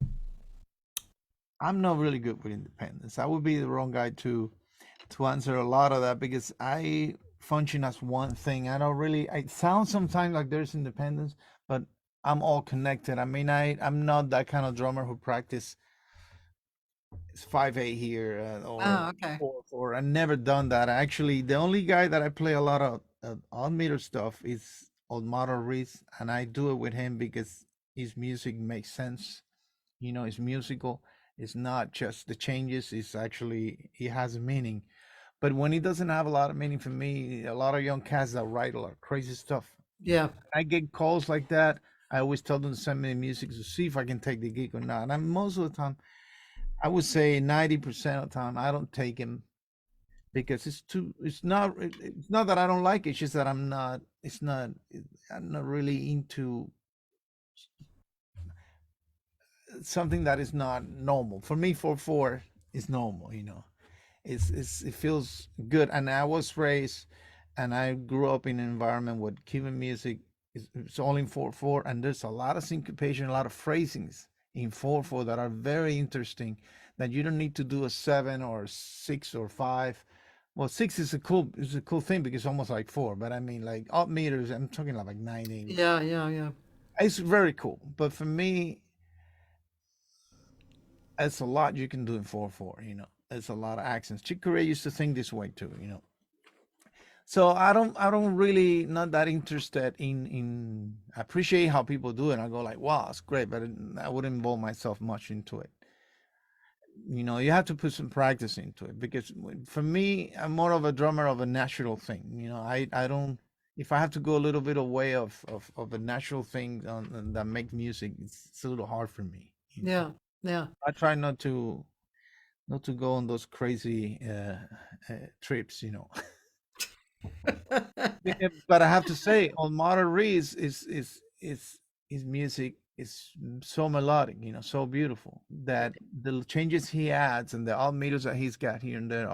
Speaker 2: I'm not really good with independence. I would be the wrong guy to answer a lot of that because I function as one thing. I don't really. It sounds sometimes like there's independence, but I'm all connected. I mean, I'm not that kind of drummer who practice 5/8 here or
Speaker 1: Oh, okay.
Speaker 2: 4/4. I've never done that. Actually, the only guy that I play a lot of odd meter stuff is Olmaro Reese, and I do it with him because his music makes sense. It's musical. It's not just the changes. It's actually it has a meaning. But when it doesn't have a lot of meaning for me, a lot of young cats that write a lot of crazy stuff.
Speaker 1: Yeah.
Speaker 2: I get calls like that. I always tell them to send me the music to see if I can take the gig or not. And most of the time, I would say 90% of the time, I don't take him because it's too. It's not that I don't like it. It's just that I'm not. It's not. I'm not really into something that is not normal for me. 4/4 is normal. It feels good, and I was raised and I grew up in an environment where Cuban music is it's all in 4/4, and there's a lot of syncopation, a lot of phrasings in 4/4 that are very interesting, that you don't need to do a 7 or 6 or 5. Well, 6 is a cool thing because it's almost like 4, but I mean like odd meters, I'm talking like 9/8.
Speaker 1: Yeah, yeah, yeah.
Speaker 2: It's very cool, but for me it's a lot you can do in 4/4. It's a lot of accents. Chick Corea used to think this way too. So I don't really not that interested in I appreciate how people do it. I go like, wow, it's great, but I wouldn't involve myself much into it. You have to put some practice into it because for me, I'm more of a drummer of a natural thing. I don't if I have to go a little bit away of a natural thing that make music, it's a little hard for me.
Speaker 1: Yeah, yeah.
Speaker 2: I try not to go on those crazy trips. Yeah, but I have to say, on Modern Reese is his music is so melodic, so beautiful that the changes he adds and the odd meters that he's got here and there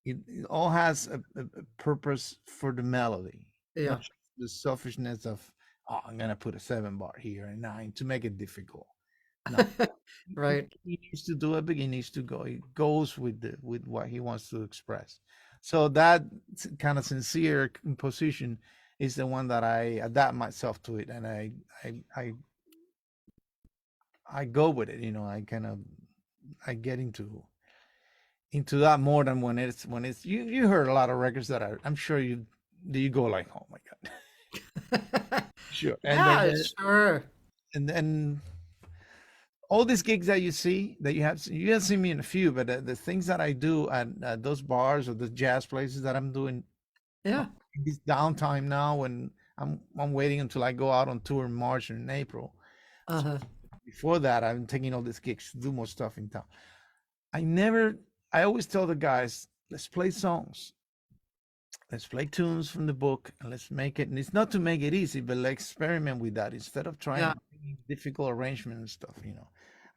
Speaker 2: it all has a purpose for the melody,
Speaker 1: Yeah.
Speaker 2: not just the selfishness of I'm gonna put a 7 bar here and 9 to make it difficult. No,
Speaker 1: Right.
Speaker 2: he needs to do it, but he needs to go. It goes with what he wants to express. So that kind of sincere composition is the one that I adapt myself to it, and I I I go with it. I get into that more than when it's you heard a lot of records that I'm sure you go like, oh my god. Sure. and
Speaker 1: Yeah,
Speaker 2: then
Speaker 1: sure.
Speaker 2: and then all these gigs that you have seen me in a few, but the things that I do at those bars or the jazz places that I'm doing
Speaker 1: Yeah.
Speaker 2: in this downtime now, when I'm waiting until I go out on tour in March and in April. So
Speaker 1: Uh-huh.
Speaker 2: before that, I'm taking all these gigs to do more stuff in town. I never, I always tell the guys, let's play songs, let's play tunes from the book, and let's make it. And it's not to make it easy, but let's experiment with that instead of trying
Speaker 1: Yeah.
Speaker 2: to difficult arrangement and stuff.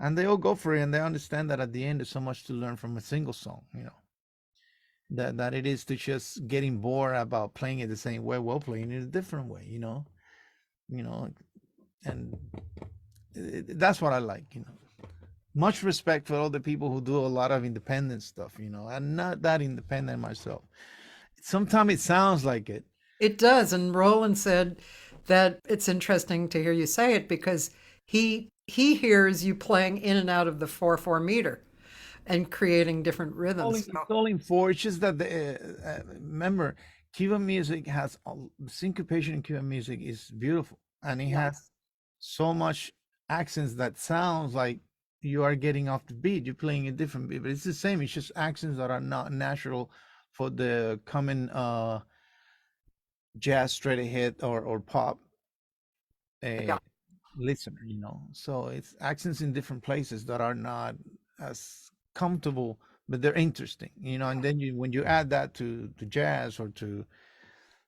Speaker 2: And they all go for it, and they understand that at the end, there's so much to learn from a single song. That it is to just getting bored about playing it the same way while playing it a different way. You know, and that's what I like. Much respect for all the people who do a lot of independent stuff. I'm not that independent myself. sometimes it sounds like it.
Speaker 1: It does. And Roland said that it's interesting to hear you say it because he hears you playing in and out of the 4/4 meter and creating different rhythms. So,
Speaker 2: It's all in four. It's just that remember, Cuban music has syncopation in Cuban music is beautiful, and it
Speaker 1: yeah,
Speaker 2: has so much accents that sounds like you are getting off the beat. You're playing a different beat, but it's the same. It's just accents that are not natural for the common jazz straight ahead or pop uh,
Speaker 1: yeah,
Speaker 2: listener. So it's accents in different places that are not as comfortable, but they're interesting. And then when you add that to jazz or to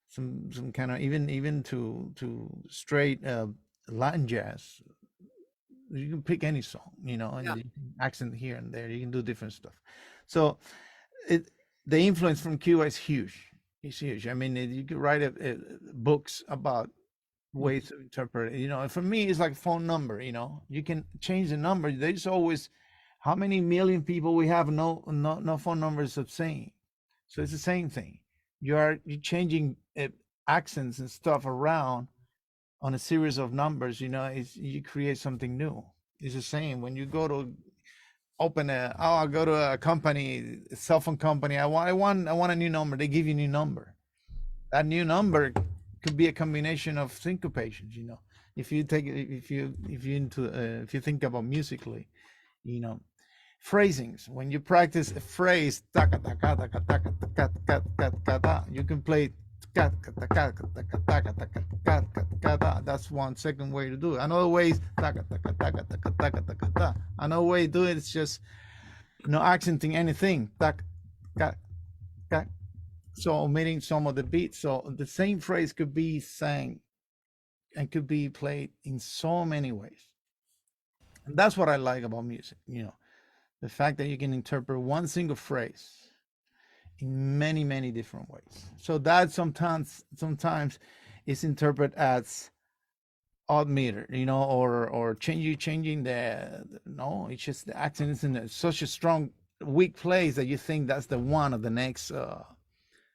Speaker 2: some kind of even to straight Latin jazz, you can pick any song, and
Speaker 1: yeah,
Speaker 2: you can accent here and there. You can do different stuff. So it the influence from Cuba is huge. It's huge. I mean, you could write books about ways to interpret it. For me, it's like a phone number. You can change the number. There's always how many million people we have no phone numbers of same. So it's the same thing. You're changing accents and stuff around on a series of numbers. You create something new. It's the same when you go to I go to a company, a cell phone company. I want a new number. They give you a new number. That new number could be a combination of syncopations. If you take if you think about musically, you know phrasings. When you practice a phrase, taka taka taka taka taka taka taka taka, you can play taka taka taka taka taka taka taka. That's one second way to do it. Another way is taka taka taka taka taka taka taka. Another way to do it is just no accenting anything. Tak tak tak. So omitting some of the beats. So the same phrase could be sang and could be played in so many ways. And that's what I like about music. The fact that you can interpret one single phrase in many many different ways. So that sometimes is interpreted as odd meter, or changing no, it's just the accent is in such a strong weak place that you think that's the one of the next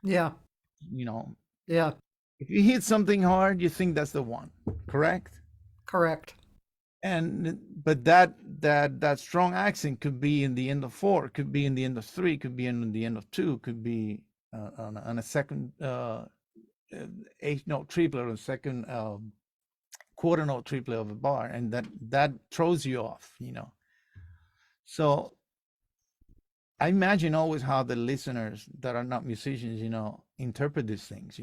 Speaker 1: yeah,
Speaker 2: you know
Speaker 1: yeah,
Speaker 2: if you hit something hard, you think that's the one, correct?
Speaker 1: correct.
Speaker 2: And but that strong accent could be in the end of four, could be in the end of three, could be in the end of two, could be on a second eighth note triplet, or a second quarter note triplet of a bar, and that throws you off. So I imagine always how the listeners that are not musicians, interpret these things.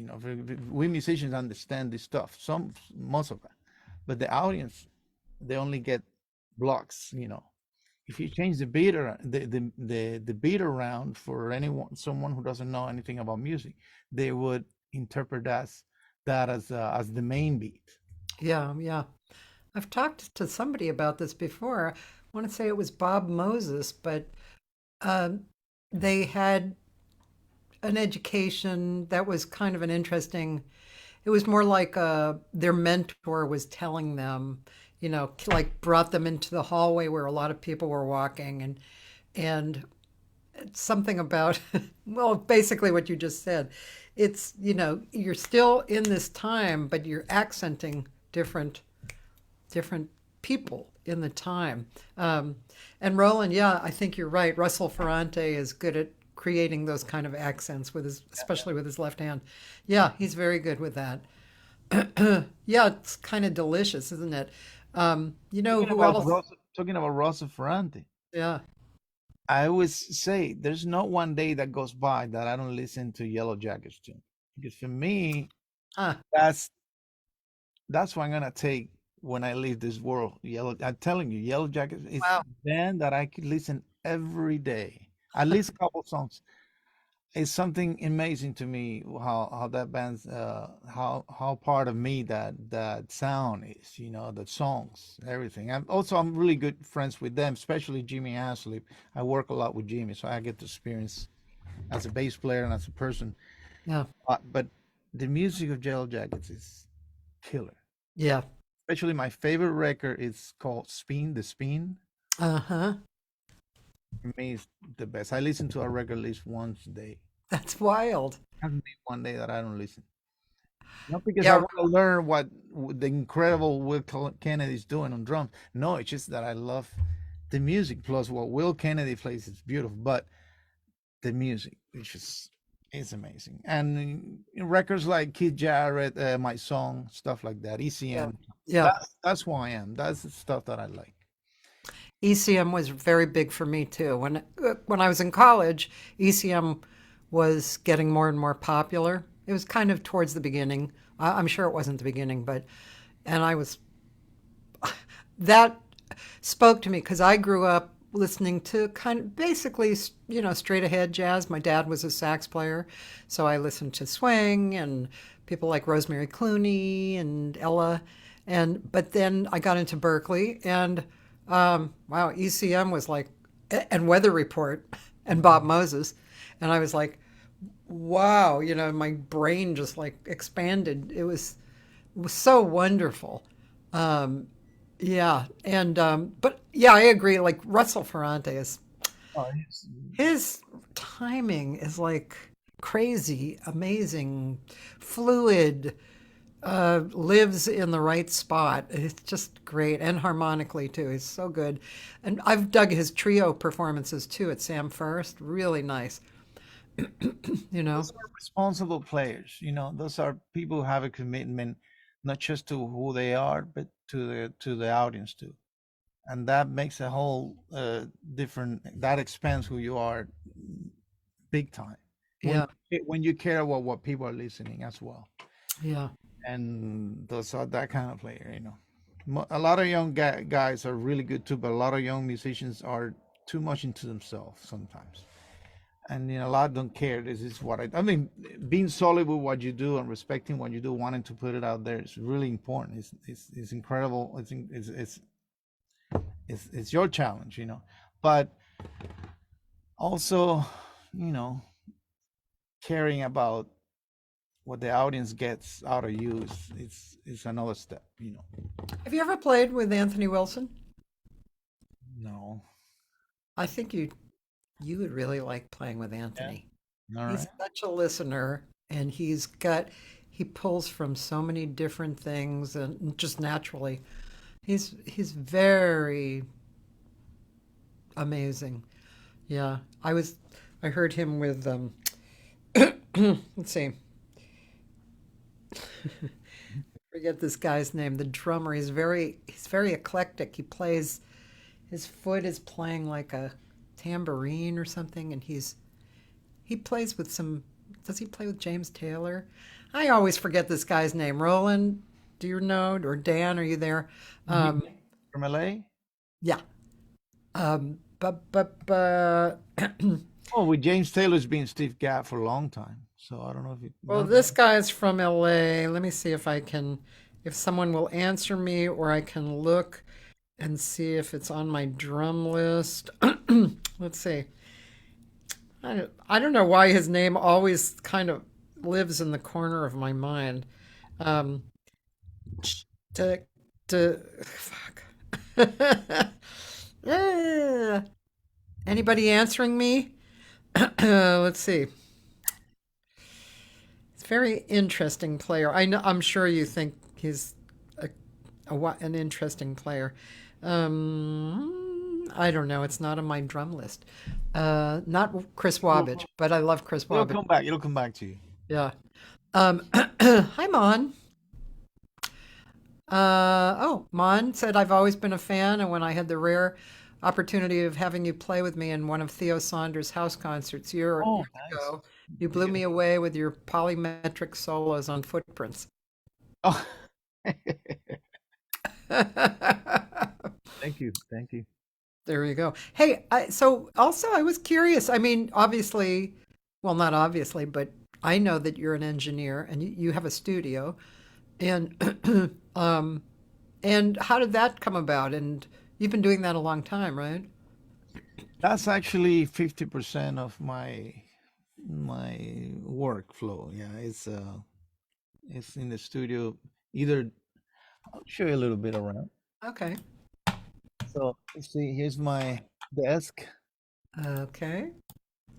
Speaker 2: We musicians understand this stuff, most of it, but the audience, they only get blocks. If you change the beat the beat around for someone who doesn't know anything about music, they would interpret that as the main beat.
Speaker 1: Yeah, yeah. I've talked to somebody about this before. I want to say it was Bob Moses, but um, they had an education that was kind of an interesting. It was more like their mentor was telling them, like brought them into the hallway where a lot of people were walking, and something about, well, basically what you just said. It's, you're still in this time, but you're accenting different people in the time. And Roland, yeah, I think you're right. Russell Ferrante is good at creating those kind of accents with especially with his left hand. Yeah, he's very good with that. Yeah, it's kind of delicious, isn't it? You know
Speaker 2: Talking
Speaker 1: who
Speaker 2: about
Speaker 1: else?
Speaker 2: Rosa, talking about Rosa Ferrante,
Speaker 1: Yeah.
Speaker 2: I always say there's not one day that goes by that I don't listen to Yellow Jackets tune, because for me,
Speaker 1: Ah,
Speaker 2: that's that's what I'm gonna take when I leave this world. I'm telling you, Yellow Jackets is
Speaker 1: wow.
Speaker 2: a band that I could listen every day, at least a couple songs. It's something amazing to me how that band's how part of me that sound is, the songs, everything. I'm really good friends with them, especially Jimmy Haslip. I work a lot with Jimmy, so I get to experience as a bass player and as a person.
Speaker 1: Yeah.
Speaker 2: But the music of Yellow Jackets is killer.
Speaker 1: Yeah.
Speaker 2: Especially my favorite record is called Spin, The Spin.
Speaker 1: Uh-huh.
Speaker 2: For me, it's the best. I listen to a record at least once a day.
Speaker 1: That's wild.
Speaker 2: Hasn't been one day that I don't listen. Not because I
Speaker 1: Yeah,
Speaker 2: want to learn what the incredible Kennedy's doing on drums. No, it's just that I love the music. Plus, what Will Kennedy plays is beautiful, but the music, which is amazing. And records like Kid Jarrett, My Song, stuff like that,
Speaker 1: yeah,
Speaker 2: ECM.
Speaker 1: yeah.
Speaker 2: That's who I am. That's the stuff that I like.
Speaker 1: ECM was very big for me too. When I was in college, ECM was getting more and more popular. It was kind of towards the beginning. I'm sure it wasn't the beginning, but and I was that spoke to me because I grew up listening to kind of basically, straight ahead jazz. My dad was a sax player, so I listened to swing and people like Rosemary Clooney and Ella. But then I got into Berkeley, and wow, ECM was like, and Weather Report and Bob Moses, and I was like, wow, my brain just like expanded. It was so wonderful. Um, yeah, and but yeah, I agree. Like Russell Ferrante is
Speaker 2: Oh, it's
Speaker 1: his timing is like crazy, amazing, fluid, lives in the right spot. It's just great, and harmonically too. He's so good, and I've dug his trio performances too at Sam First. Really nice, you know.
Speaker 2: those are responsible players. Those are people who have a commitment, not just to who they are, but to the audience too. And that makes a whole different. That expands who you are big time. When
Speaker 1: Yeah,
Speaker 2: when you care about what people are listening as well,
Speaker 1: yeah,
Speaker 2: and those are that kind of player. A lot of young guys are really good too, but a lot of young musicians are too much into themselves sometimes, and a lot don't care. This is what I mean. Being solid with what you do and respecting what you do, wanting to put it out there is really important. It's incredible. It's your challenge. But also, you know, caring about what the audience gets out of you is another step.
Speaker 1: have you ever played with Anthony Wilson?
Speaker 2: No.
Speaker 1: I think you would really like playing with
Speaker 2: Yeah.
Speaker 1: Anthony.
Speaker 2: All
Speaker 1: He's
Speaker 2: right.
Speaker 1: such a listener, and he pulls from so many different things, and just naturally, he's very amazing. Yeah, I heard him with let's see, forget this guy's name. The drummer. He's very eclectic. His foot is playing like a tambourine or something, and he plays with some. Does he play with James Taylor? I always forget this guy's name. Roland, do you know? Or Dan, are you there?
Speaker 2: Yeah.
Speaker 1: Um,
Speaker 2: From LA.
Speaker 1: yeah. But
Speaker 2: Oh, with James Taylor's been Steve Gadd for a long time, so I don't know if you
Speaker 1: well,
Speaker 2: know.
Speaker 1: this guy's from LA. Let me see if someone will answer me, or I can look and see if it's on my drum list. Let's see. I don't know why his name always kind of lives in the corner of my mind. Um, to fuck. Eh, Anybody answering me? Let's see. It's a very interesting player. I'm sure you think he's a, an interesting player. I don't know. It's not on my drum list. Not Chris Wabbage, but I love Chris
Speaker 2: It'll
Speaker 1: Wabbage.
Speaker 2: come back. It'll come back to you.
Speaker 1: Yeah. Hi, Mon. Oh, Mon said, I've always been a fan, and when I had the rare opportunity of having you play with me in one of Theo Saunders' house concerts
Speaker 2: Oh,
Speaker 1: years
Speaker 2: nice.
Speaker 1: ago, you blew me away with your polymetric solos on footprints.
Speaker 2: Oh, thank you. Thank you.
Speaker 1: There you go. Hey, so also I was curious. I mean, obviously, well, not obviously, but I know that you're an engineer and you have a studio. And um, and how did that come about? And you've been doing that a long time, right?
Speaker 2: That's actually 50% of my workflow. Yeah, it's in the studio. Either I'll show you a little bit around.
Speaker 1: Okay.
Speaker 2: So you see, here's my desk.
Speaker 1: Okay.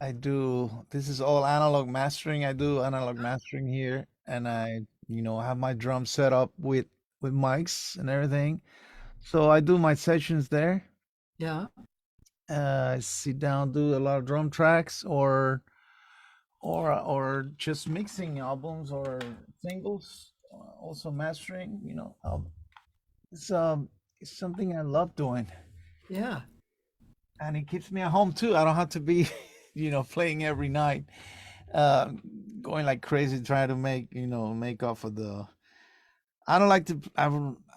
Speaker 2: I do. This is all analog mastering. I do analog mastering here, and have my drum set up with mics and everything. So I do my sessions there.
Speaker 1: Yeah.
Speaker 2: I sit down, do a lot of drum tracks, or just mixing albums or singles. Also mastering. It's um it's something I love doing,
Speaker 1: Yeah.
Speaker 2: and it keeps me at home too. I don't have to be, playing every night, uh, going like crazy trying to make up for the. I don't like to. I'd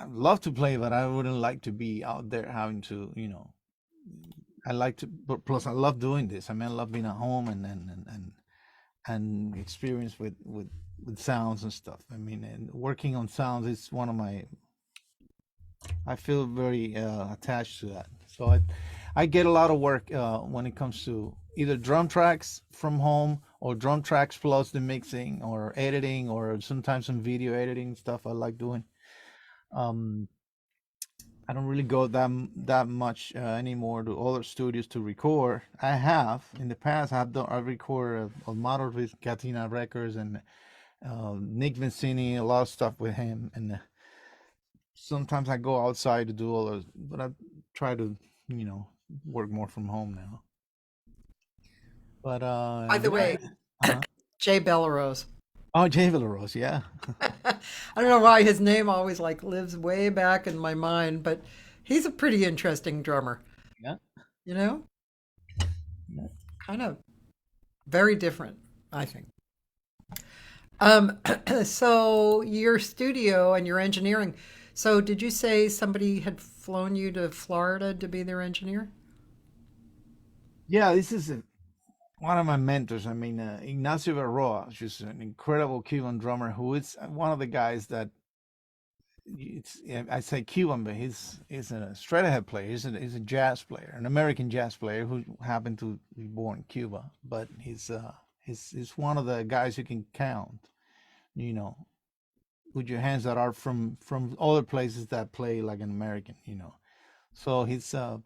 Speaker 2: love to play, but I wouldn't like to be out there having to. I like to. But plus, I love doing this. I mean, I love being at home and experience with sounds and stuff. I mean, and working on sounds is one of my. I feel very attached to that. So I get a lot of work when it comes to either drum tracks from home or drum tracks plus the mixing or editing or sometimes some video editing stuff I like doing. Um, I don't really go that much anymore to other studios to record. I have in the past. I recorded a model with Katina Records and Nick Vincini, a lot of stuff with him, and sometimes I go outside to do all those, but I try to, you know, work more from home now. But
Speaker 1: By the
Speaker 2: yeah,
Speaker 1: way,
Speaker 2: uh-huh.
Speaker 1: Jay Bellerose.
Speaker 2: Oh, Jay Rose, yeah,
Speaker 1: I don't know why his name always like lives way back in my mind, but he's a pretty interesting drummer,
Speaker 2: yeah,
Speaker 1: you know?
Speaker 2: yeah.
Speaker 1: Kind of very different, I think. Um, so your studio and your engineering. So did you say somebody had flown you to Florida to be their engineer?
Speaker 2: Yeah, this is one of my mentors. I mean, Ignacio Berroa, just an incredible Cuban drummer who is one of the guys that I say Cuban, but he's a straight ahead player. He's a jazz player, an American jazz player who happened to be born in Cuba. But he's one of the guys you can count. You know, with your hands that are from other places that play like an American. So he's a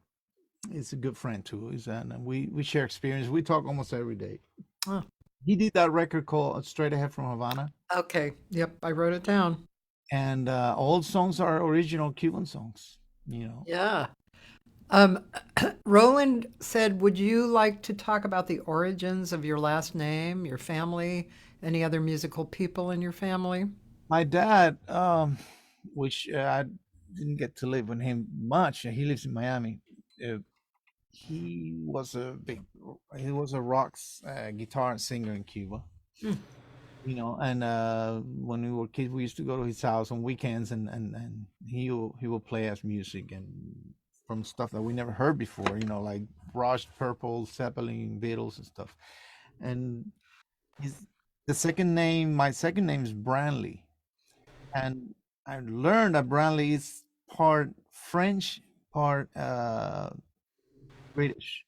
Speaker 2: good friend too. And we share experience. We talk almost every day.
Speaker 1: Oh,
Speaker 2: He did that record called Straight Ahead from Havana,
Speaker 1: okay. Yep, I wrote it down.
Speaker 2: and all songs are original Cuban songs. You know.
Speaker 1: Yeah. Um, Roland said, would you like to talk about the origins of your last name, your family, any other musical people in your family?
Speaker 2: My dad, which I didn't get to live with him much. He lives in Miami. Uh, he was he was a guitar singer in Cuba.
Speaker 1: Hmm.
Speaker 2: And when we were kids, we used to go to his house on weekends, and he will play us music and from stuff that we never heard before. Like Rush, Purple, Zeppelin, Beatles, and stuff. And his my second name is Branley, and I learned that Branley is part French, part British.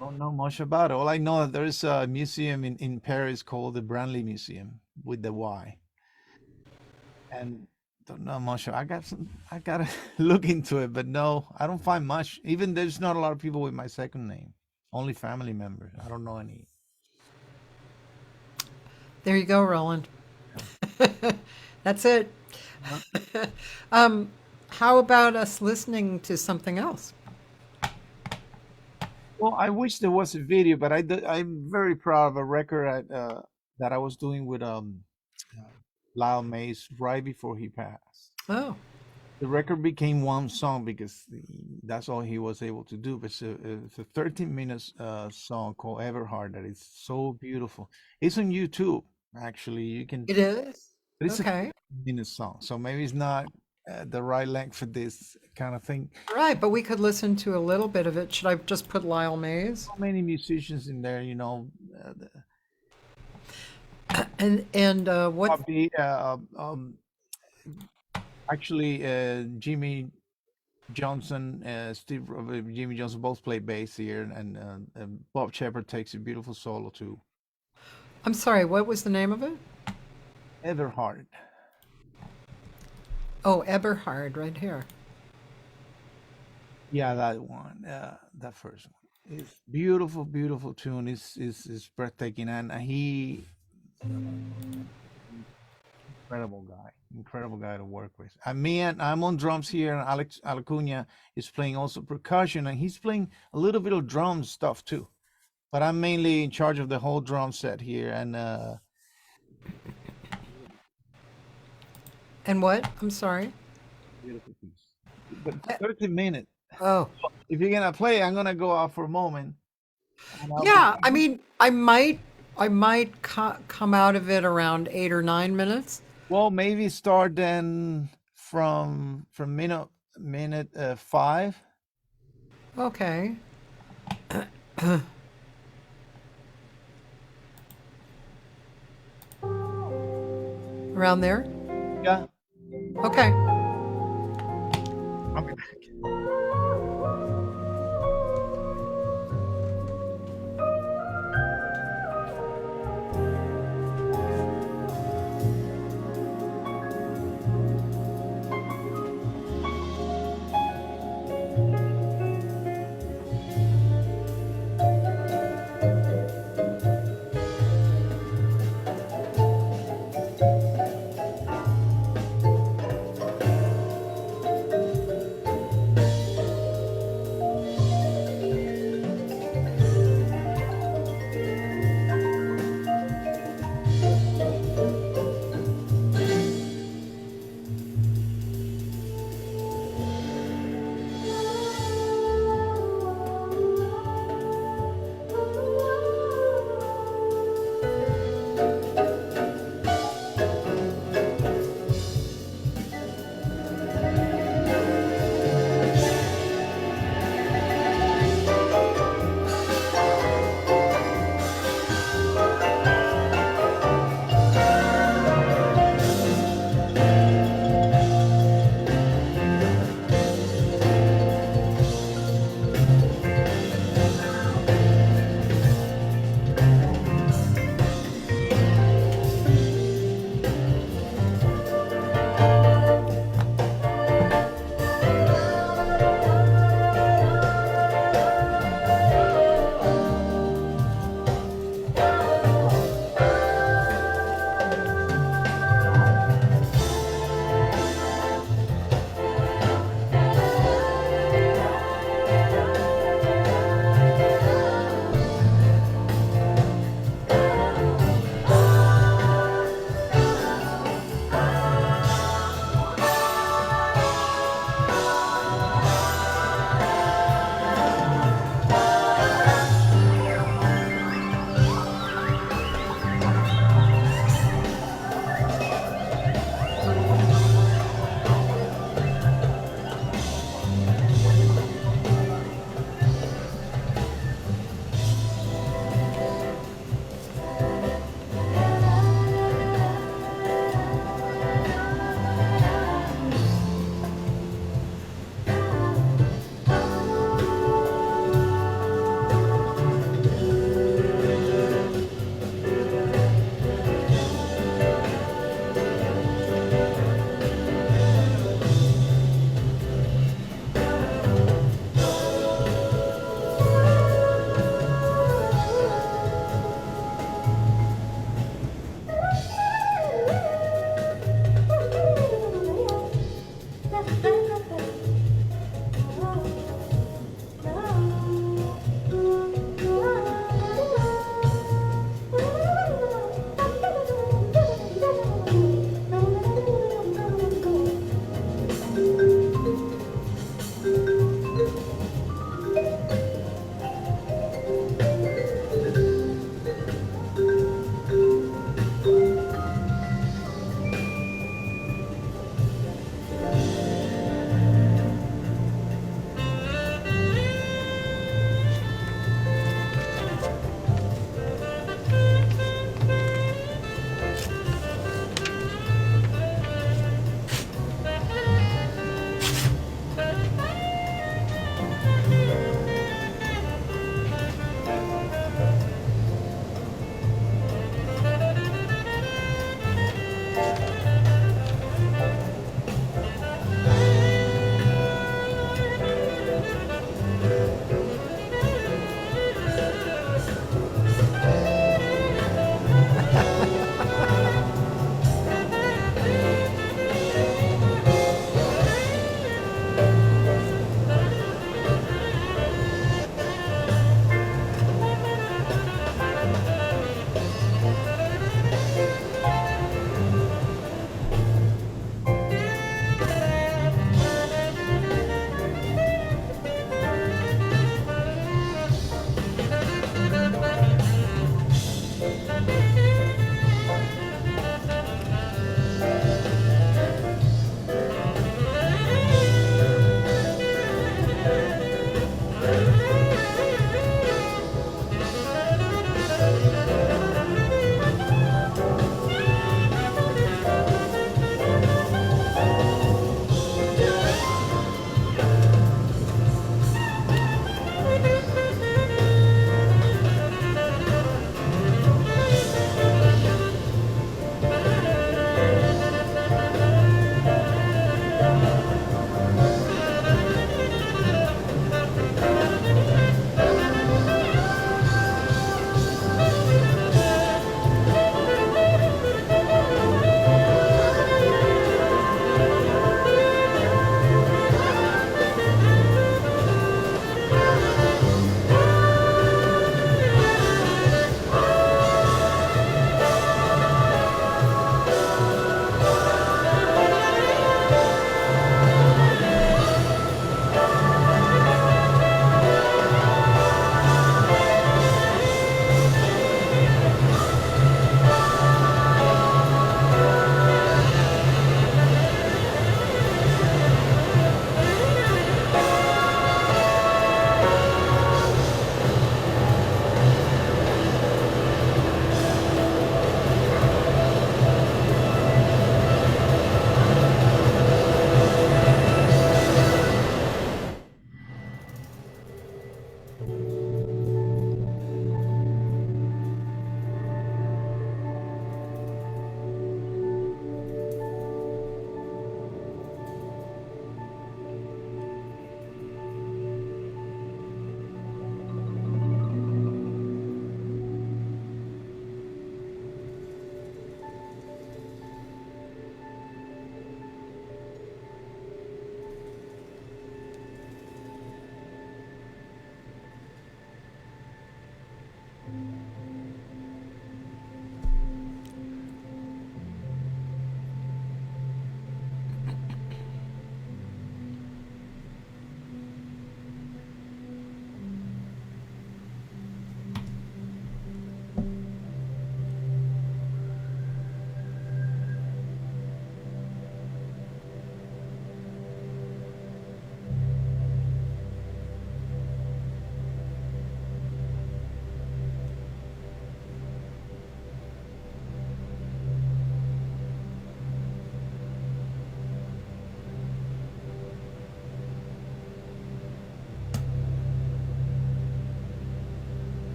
Speaker 2: Don't know much about it. All I know that there is a museum in Paris called the Branley Museum with the Y, and don't know much. I gotta look into it, but no, I don't find much. Even there's not a lot of people with my second name. Only family members. I don't know any.
Speaker 1: There you go, Roland.
Speaker 2: Yeah.
Speaker 1: That's it.
Speaker 2: Uh,
Speaker 1: um, how about us listening to something else?
Speaker 2: Well, I wish there was a video, but I'm very proud of a record that I was doing with uh, Lyle Mays right before he passed.
Speaker 1: Oh,
Speaker 2: The record became one song because that's all he was able to do. But it's a 13 minutes song called Everhard that is so beautiful. It's on YouTube, actually. You can,
Speaker 1: it is?
Speaker 2: but it's a
Speaker 1: Okay.
Speaker 2: 13-minute song, so maybe it's not the right length for this kind of thing.
Speaker 1: Right, but we could listen to a little bit of it. Should I just put Lyle Mays?
Speaker 2: So many musicians in there,
Speaker 1: And what?
Speaker 2: Bobby, actually, Jimmy Johnson, Jimmy Johnson both play bass here, and Bob Shepard takes a beautiful solo too.
Speaker 1: I'm sorry, what was the name of it?
Speaker 2: Everhard.
Speaker 1: Oh, Eberhard, right here.
Speaker 2: Yeah, that one. That first one. It's beautiful, beautiful tune. It's breathtaking, and he incredible guy to work with. And me and I'm on drums here, and Alex Alacuna is playing also percussion, and he's playing a little bit of drum stuff too. But I'm mainly in charge of the whole drum set here, and
Speaker 1: And what? I'm sorry.
Speaker 2: beautiful piece. But 30 minutes.
Speaker 1: Oh,
Speaker 2: If you're gonna play, I'm gonna go out for a moment, and I'll be
Speaker 1: yeah. I mean, I might come out of it around 8 or 9 minutes.
Speaker 2: well. Maybe start then from minute 5.
Speaker 1: Okay. Around there.
Speaker 2: Yeah,
Speaker 1: Okay.
Speaker 2: I'll be back.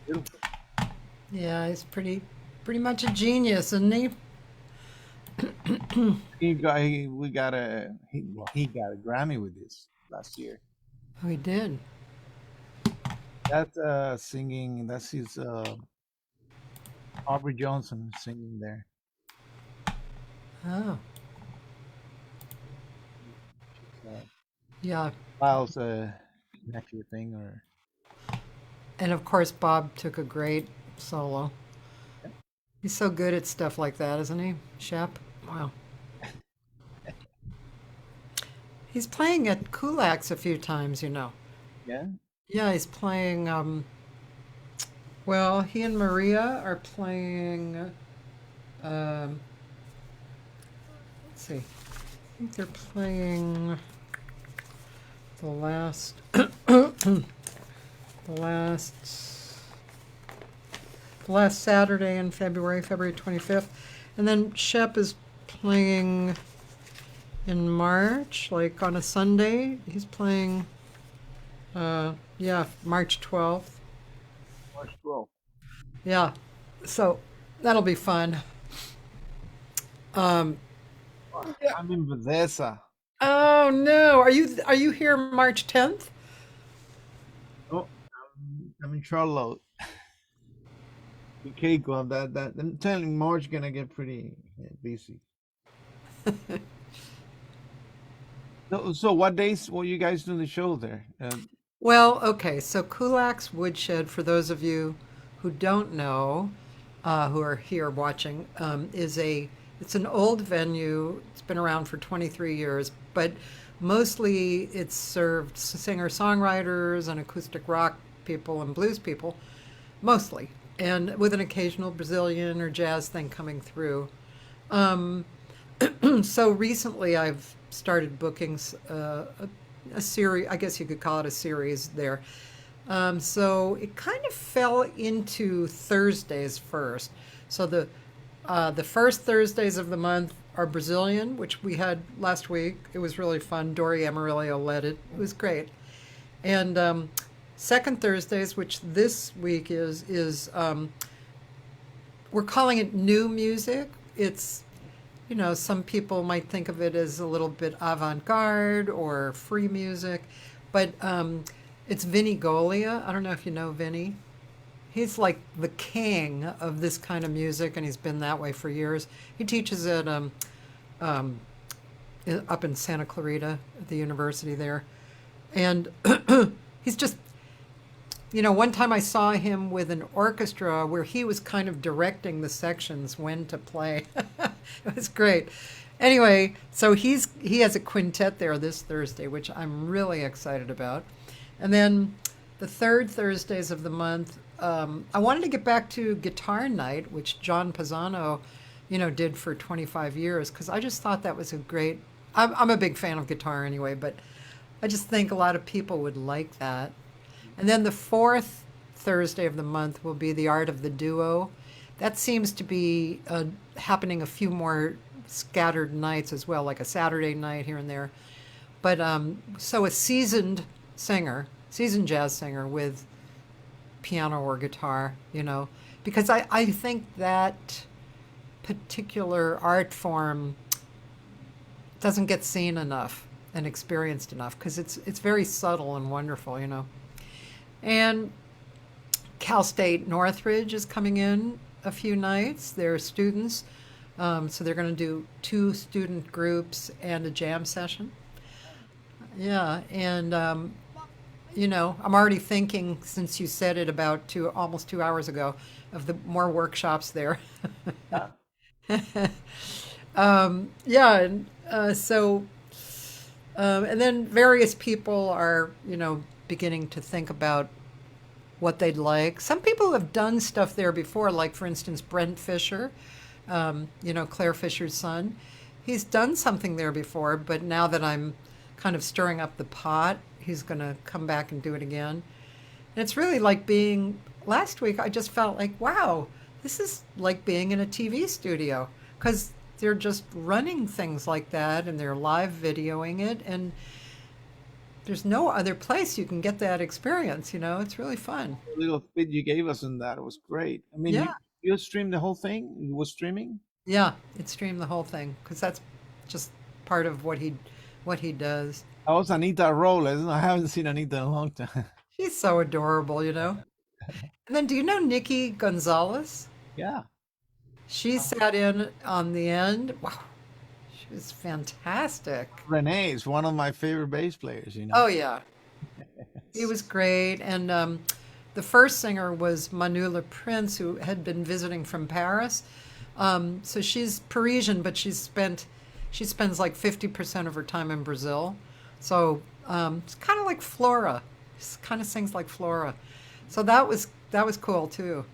Speaker 2: Beautiful.
Speaker 1: Yeah, he's pretty much a genius, isn't he?
Speaker 2: We got he got a Grammy with this last year.
Speaker 1: Oh, he did.
Speaker 2: That singing, that's his Aubrey Johnson singing there.
Speaker 1: Oh,
Speaker 2: She's
Speaker 1: yeah.
Speaker 2: Lyle's nephew thing, or
Speaker 1: And of course, Bob took a great solo.
Speaker 2: yeah.
Speaker 1: He's so good at stuff like that, isn't he, Shep? Wow. He's playing at Kulak's a few times, you know.
Speaker 2: Yeah.
Speaker 1: Yeah, he's playing. Well, he and Maria are playing. Um, let's see. I think they're playing the last, the last, the last Saturday in February, February 25th, and then Shep is playing in March, like on a Sunday. He's playing. Yeah, March 12th.
Speaker 2: March 12th.
Speaker 1: Yeah, so that'll be fun. Um, yeah.
Speaker 2: I'm in Bethesda.
Speaker 1: Oh no, are you here March 10th?
Speaker 2: Oh, I'm in Charlotte. In Keiko, that I'm telling you, March gonna get pretty busy. So what days will you guys do the show there?
Speaker 1: Well, okay, so Kulak's Woodshed, for those of you who don't know, who are here watching, it's an old venue. It's been around for 23 years, but mostly it's served singer-songwriters and acoustic rock people and blues people, mostly, and with an occasional Brazilian or jazz thing coming through. Um, so recently I've started booking a series, I guess you could call it a series there. So it kind of fell into Thursdays first. So the first Thursdays of the month are Brazilian, which we had last week. It was really fun. Dory Amarillo led it. It was great. And second Thursdays, which this week is we're calling it new music. It's some people might think of it as a little bit avant-garde or free music, but it's Vinny Golia. I don't know if you know Vinny. He's like the king of this kind of music, and he's been that way for years. He teaches um, up in Santa Clarita at the university there, and he's just one time I saw him with an orchestra where he was kind of directing the sections when to play. It was great. Anyway, so he has a quintet there this Thursday, which I'm really excited about. And then the third Thursdays of the month, I wanted to get back to guitar night, which John Pisano, did for 25 years, because I just thought that was a great. I'm a big fan of guitar anyway, but I just think a lot of people would like that. And then the fourth Thursday of the month will be the Art of the Duo. That seems to be happening a few more scattered nights as well, like a Saturday night here and there. But so a seasoned jazz singer with piano or guitar, because I think that particular art form doesn't get seen enough and experienced enough because it's very subtle and wonderful. And Cal State Northridge is coming in a few nights. They're students, so they're going to do two student groups and a jam session. Yeah, and I'm already thinking since you said it about almost 2 hours ago of the more workshops there.
Speaker 2: Yeah.
Speaker 1: Yeah, and and then various people are beginning to think about what they'd like. Some people have done stuff there before, like for instance Brent Fisher, Claire Fisher's son. He's done something there before, but now that I'm kind of stirring up the pot, he's going to come back and do it again. And it's really like being. Last week, I just felt like, wow, this is like being in a TV studio because they're just running things like that and they're live videoing it. And there's no other place you can get that experience, It's really fun.
Speaker 2: The little bit you gave us on that, it was great. I mean,
Speaker 1: Yeah.
Speaker 2: you streamed the whole thing? You was streaming?
Speaker 1: Yeah, it streamed the whole thing because that's just part of what he does.
Speaker 2: I was Anita Robles. I haven't seen Anita in a long time.
Speaker 1: She's so adorable. And then do you know Nikki Gonzalez?
Speaker 2: Yeah.
Speaker 1: She sat in on the end. Wow, she was fantastic.
Speaker 2: Renee is one of my favorite bass players, you know.
Speaker 1: Oh yeah, he was great. And the first singer was Manula Prince, who had been visiting from Paris. So she's Parisian, but she spends like 50% of her time in Brazil. So it's kind of like Flora. She kind of sings like Flora. So that was cool too.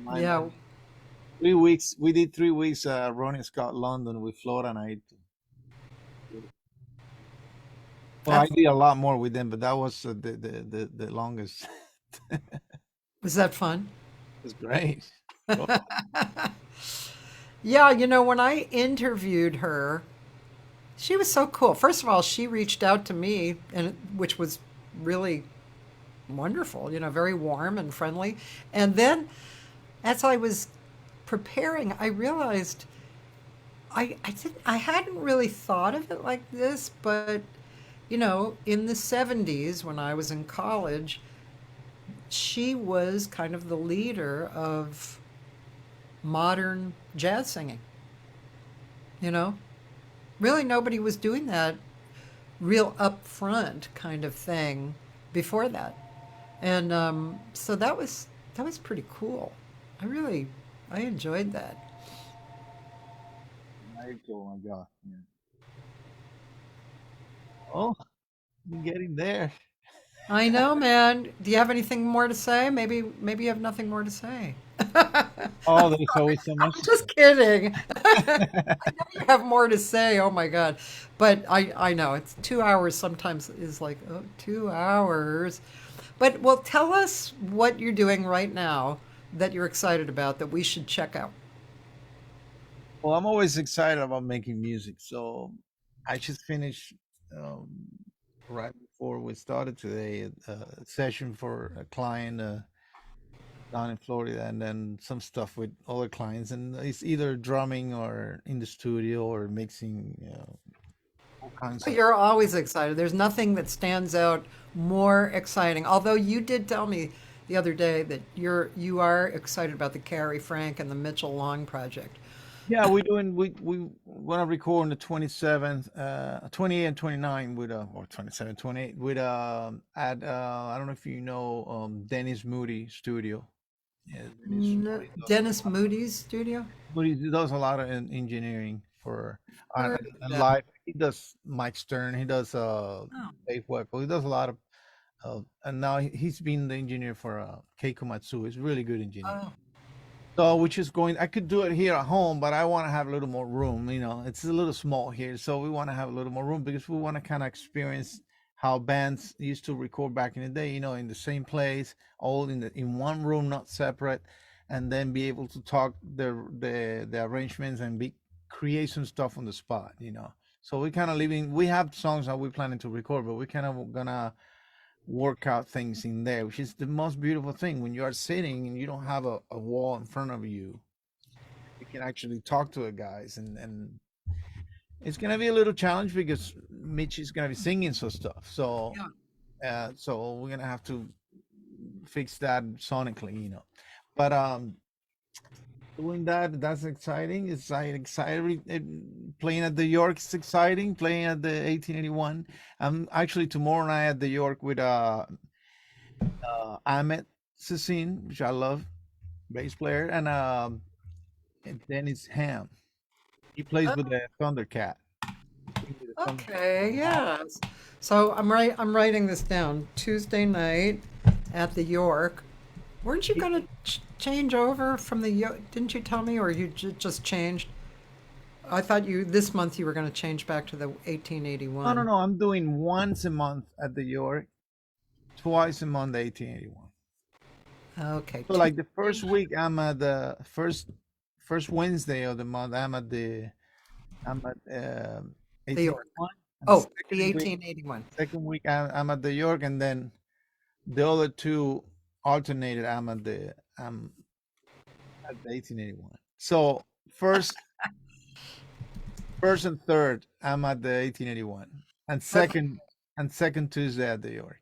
Speaker 2: My
Speaker 1: Yeah,
Speaker 2: 3 weeks, we did 3 weeks Ronnie Scott London with Flora night. Well, I
Speaker 1: that's
Speaker 2: did a lot more with them, but that was the longest. It
Speaker 1: was that fun?
Speaker 2: was great. Oh,
Speaker 1: Yeah, when I interviewed her, she was so cool. First of all, she reached out to me, and which was really wonderful. Very warm and friendly. And then, as I was preparing, I realized I hadn't really thought of it like this, but in the 70s when I was in college, she was kind of the leader of modern jazz singing. You know, really nobody was doing that real upfront kind of thing before that, and so that was pretty cool. I enjoyed that.
Speaker 2: oh my God. Yeah. Oh, we're getting there.
Speaker 1: I know, man. Do you have anything more to say? Maybe you have nothing more to say.
Speaker 2: Oh, there's always so much
Speaker 1: I'm
Speaker 2: to
Speaker 1: just kidding. I know you have more to say. Oh my God. But I know it's 2 hours sometimes is like, oh, 2 hours. But well, tell us what you're doing right now that you're excited about that we should check out.
Speaker 2: Well, I'm always excited about making music. So I just finished um, right before we started today a session for a client down in Florida, and then some stuff with other clients. And it's either drumming or in the studio or mixing, all kinds
Speaker 1: But
Speaker 2: of.
Speaker 1: you're always excited. There's nothing that stands out more exciting. Although you did tell me the other day that you are excited about the Carrie Frank and the Mitchell Long project.
Speaker 2: Yeah, we want to record on the 27th, 28 and 29 with or 27, 28 with at I don't know if you know Dennis Moody Studio. Yeah, Dennis Moody does
Speaker 1: Dennis Moody's studio.
Speaker 2: He does a lot of engineering for
Speaker 1: Heard of
Speaker 2: and
Speaker 1: that.
Speaker 2: live. He does Mike Stern. He does
Speaker 1: Oh,
Speaker 2: Dave Weckl. He does a lot of and now he's been the engineer for Keiko Matsu. He's a really good engineer.
Speaker 1: oh,
Speaker 2: So, which is going, I could do it here at home, but I want to have a little more room. It's a little small here. So, we want to have a little more room because we want to kind of experience how bands used to record back in the day, in the same place, all in one room, not separate, and then be able to talk the arrangements and create some stuff on the spot. So, we kind of living, we have songs that we're planning to record, but we kind of gonna work out things in there, which is the most beautiful thing when you are sitting and you don't have a wall in front of you. You can actually talk to the guys, and it's gonna be a little challenge because Mitch is gonna be singing some stuff. So,
Speaker 1: yeah.
Speaker 2: so we're gonna have to fix that sonically. But doing that's exciting. It's exciting. Playing at the York is exciting. Playing at the 1881. I'm actually tomorrow night at the York with Ahmed Sassin, which I love, bass player, and Dennis Ham. He plays with the Thundercat. With the
Speaker 1: Okay, yeah. So I'm writing this down. Tuesday night at the York. Weren't you going to change over from the York? Didn't you tell me, or you just changed? I thought this month you were going to change back to the
Speaker 2: No, no,
Speaker 1: 1881.
Speaker 2: no. I'm doing once a month at the York, twice a month 1881.
Speaker 1: Okay,
Speaker 2: So like the first week, I'm at the first Wednesday of the month. I'm at
Speaker 1: the York.
Speaker 2: 1881. And
Speaker 1: Oh, the
Speaker 2: second week,
Speaker 1: 1881.
Speaker 2: I'm at the York, and then the other two alternated. I'm at the 1881. So first first and third, I'm at the 1881, and
Speaker 1: Okay.
Speaker 2: second Tuesday at the York.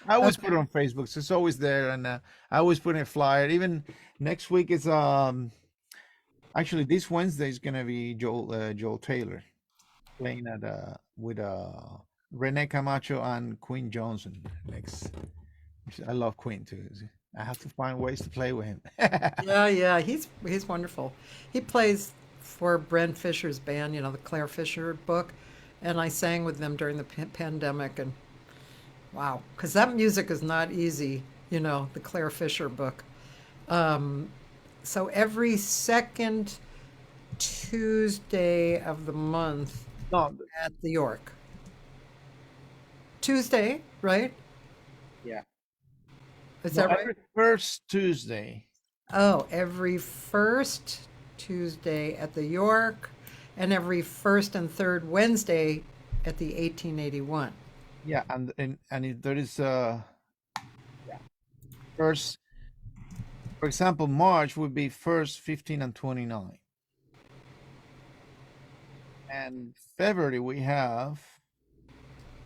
Speaker 2: I always put
Speaker 1: Okay.
Speaker 2: it on Facebook, so it's always there, and I always put in a flyer. Even next week is actually this Wednesday is gonna be Joel Taylor playing at with Rene Camacho and Queen Johnson next. I love Queen too. I have to find ways to play with him.
Speaker 1: Yeah, yeah, he's wonderful. He plays for Brent Fisher's band, the Claire Fisher book, and I sang with them during the pandemic, and wow, because that music is not easy, the Claire Fisher book. Um, so every second Tuesday of the month
Speaker 2: No,
Speaker 1: at the York. Tuesday, right?
Speaker 2: yeah,
Speaker 1: Is
Speaker 2: no,
Speaker 1: that right?
Speaker 2: every first Tuesday.
Speaker 1: Oh, every first Tuesday at the York and every first and third Wednesday at the 1881.
Speaker 2: Yeah, and if there is first, for example, March would be first 15 and 29, and February we have.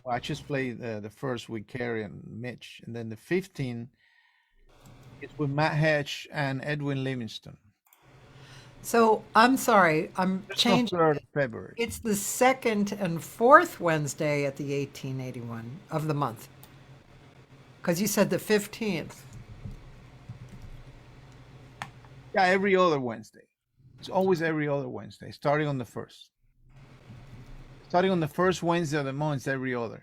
Speaker 2: Well, I just played the first with Carrie and Mitch, and then the 15 is with Matt Hedge and Edwin Livingston.
Speaker 1: So I'm sorry, I'm
Speaker 2: There's no
Speaker 1: changing
Speaker 2: third
Speaker 1: it.
Speaker 2: of February.
Speaker 1: It's the second and fourth Wednesday at the 1881 of the month. Because you said the 15th.
Speaker 2: Yeah, every other Wednesday. It's always every other Wednesday, starting on the first. Starting on the first Wednesday of the month, it's every other.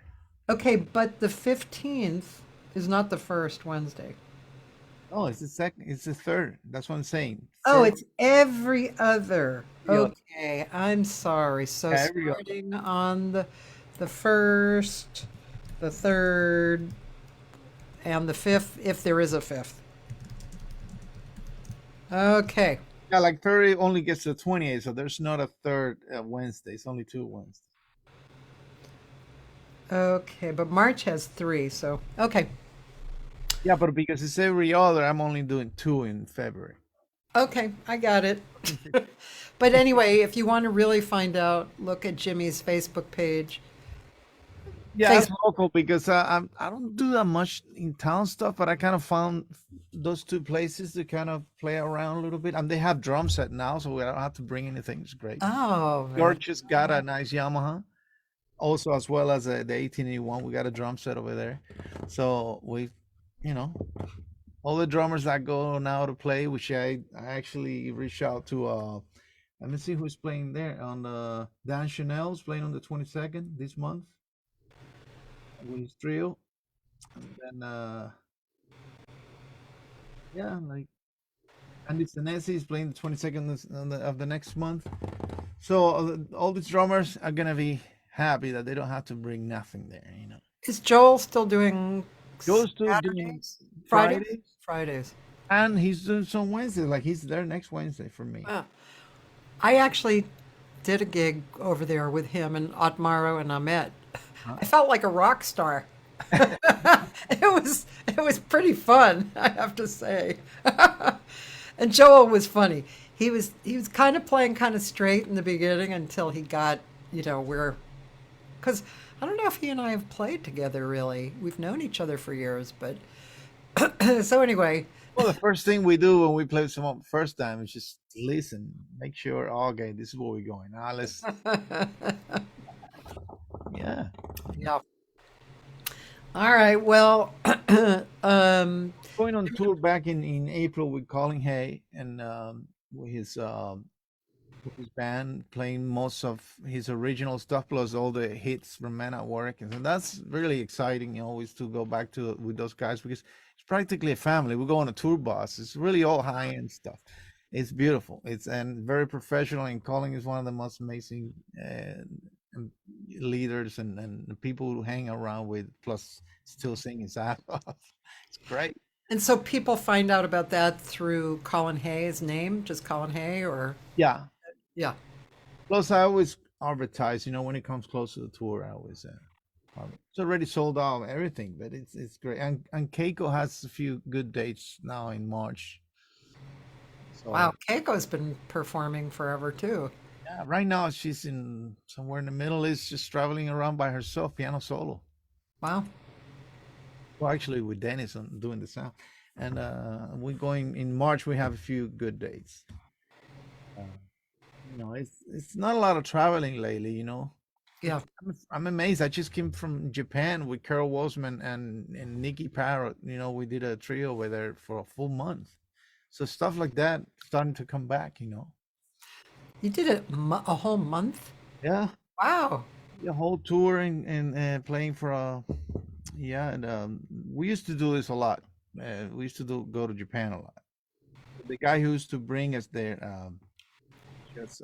Speaker 1: Okay, but the 15th is not the first Wednesday.
Speaker 2: No, it's the second. It's the third. That's what I'm saying.
Speaker 1: Oh,
Speaker 2: Third,
Speaker 1: it's every other.
Speaker 2: every other.
Speaker 1: Okay, I'm sorry. So
Speaker 2: Yeah, every other.
Speaker 1: starting on the first, the third, and the fifth, if there is a fifth. Okay.
Speaker 2: Yeah, like 30 only gets to 28, so there's not a third Wednesday. It's only two Wednesdays.
Speaker 1: Okay, but March has three, so okay.
Speaker 2: Yeah, but because it's every other, I'm only doing two in February.
Speaker 1: Okay, I got it. But anyway, if you want to really find out, look at Jimmy's Facebook page.
Speaker 2: Yeah,
Speaker 1: Face
Speaker 2: it's local because I don't do that much in town stuff, but I kind of found those two places to kind of play around a little bit, and they have drum set now, so we don't have to bring anything. It's great.
Speaker 1: Oh, very
Speaker 2: George just got a nice Yamaha, also as well as the 1881. We got a drum set over there, so you know, all the drummers that go now to play, which I actually reached out to. Let me see who's playing there on the Dan Chanel's playing on the 22nd this month with his trio, and then yeah, like Andy Senesi is playing the 22nd of the next month. So all these drummers are gonna be happy that they don't have to bring nothing there.
Speaker 1: Is Joel still doing
Speaker 2: Joe's still doing
Speaker 1: Saturdays? Fridays?
Speaker 2: Fridays,
Speaker 1: Fridays.
Speaker 2: and he's doing some Wednesdays. Like he's there next Wednesday for me.
Speaker 1: Ah, I actually did a gig over there with him and Otmaro and Ahmet.
Speaker 2: Huh?
Speaker 1: I felt like a rock star. It was pretty fun, I have to say. And Joel was funny. He was kind of playing kind of straight in the beginning until he got, where because I don't know if he and I have played together really. We've known each other for years, but so anyway,
Speaker 2: Well, the first thing we do when we play with someone first time is just listen, make sure, okay, this is where we're going. Let's, yeah.
Speaker 1: yeah. All right. Well, um,
Speaker 2: Going on tour back in April with Colin Hay and with his band, playing most of his original stuff plus all the hits from Men at Work, and so that's really exciting. Always to go back to with those guys because it's practically a family. We go on a tour bus. It's really all high end stuff. It's beautiful. It's and very professional. And Colin is one of the most amazing leaders and the people who hang around with. Plus, still singing his ass off. It's great.
Speaker 1: and so people find out about that through Colin Hay's name, just Colin Hay, or
Speaker 2: Yeah.
Speaker 1: yeah.
Speaker 2: Plus, I always advertise. When it comes close to the tour, I always it's already sold out everything, but it's great. And Keiko has a few good dates now in March.
Speaker 1: Wow,
Speaker 2: So
Speaker 1: Keiko's been performing forever too.
Speaker 2: yeah, right now she's in somewhere in the Middle East, just traveling around by herself, piano solo.
Speaker 1: Wow.
Speaker 2: Well, actually, with Dennis on doing the sound, and we're going in March. We have a few good dates. Uh, it's not a lot of traveling lately.
Speaker 1: Yeah.
Speaker 2: I'm amazed. I just came from Japan with Carol Wolfman and Nikki Parrott. We did a trio over there for a full month. So stuff like that starting to come back.
Speaker 1: You did it a whole month?
Speaker 2: Yeah,
Speaker 1: Wow.
Speaker 2: the whole tour and playing for yeah. And we used to do this a lot. We used to go to Japan a lot. The guy who used to bring us there, just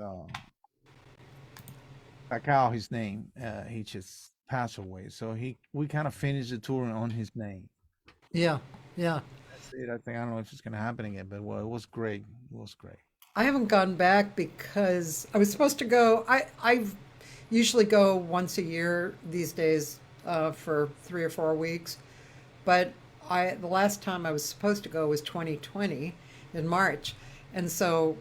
Speaker 2: Takao, his name. He just passed away. So we kind of finished the tour on his name.
Speaker 1: Yeah. Yeah.
Speaker 2: That's it. I don't know if it's gonna happen again, but well, it was great. It was great.
Speaker 1: I haven't gone back because I was supposed to go. I usually go once a year these days for 3 or 4 weeks. But the last time I was supposed to go was 2020 in March, and so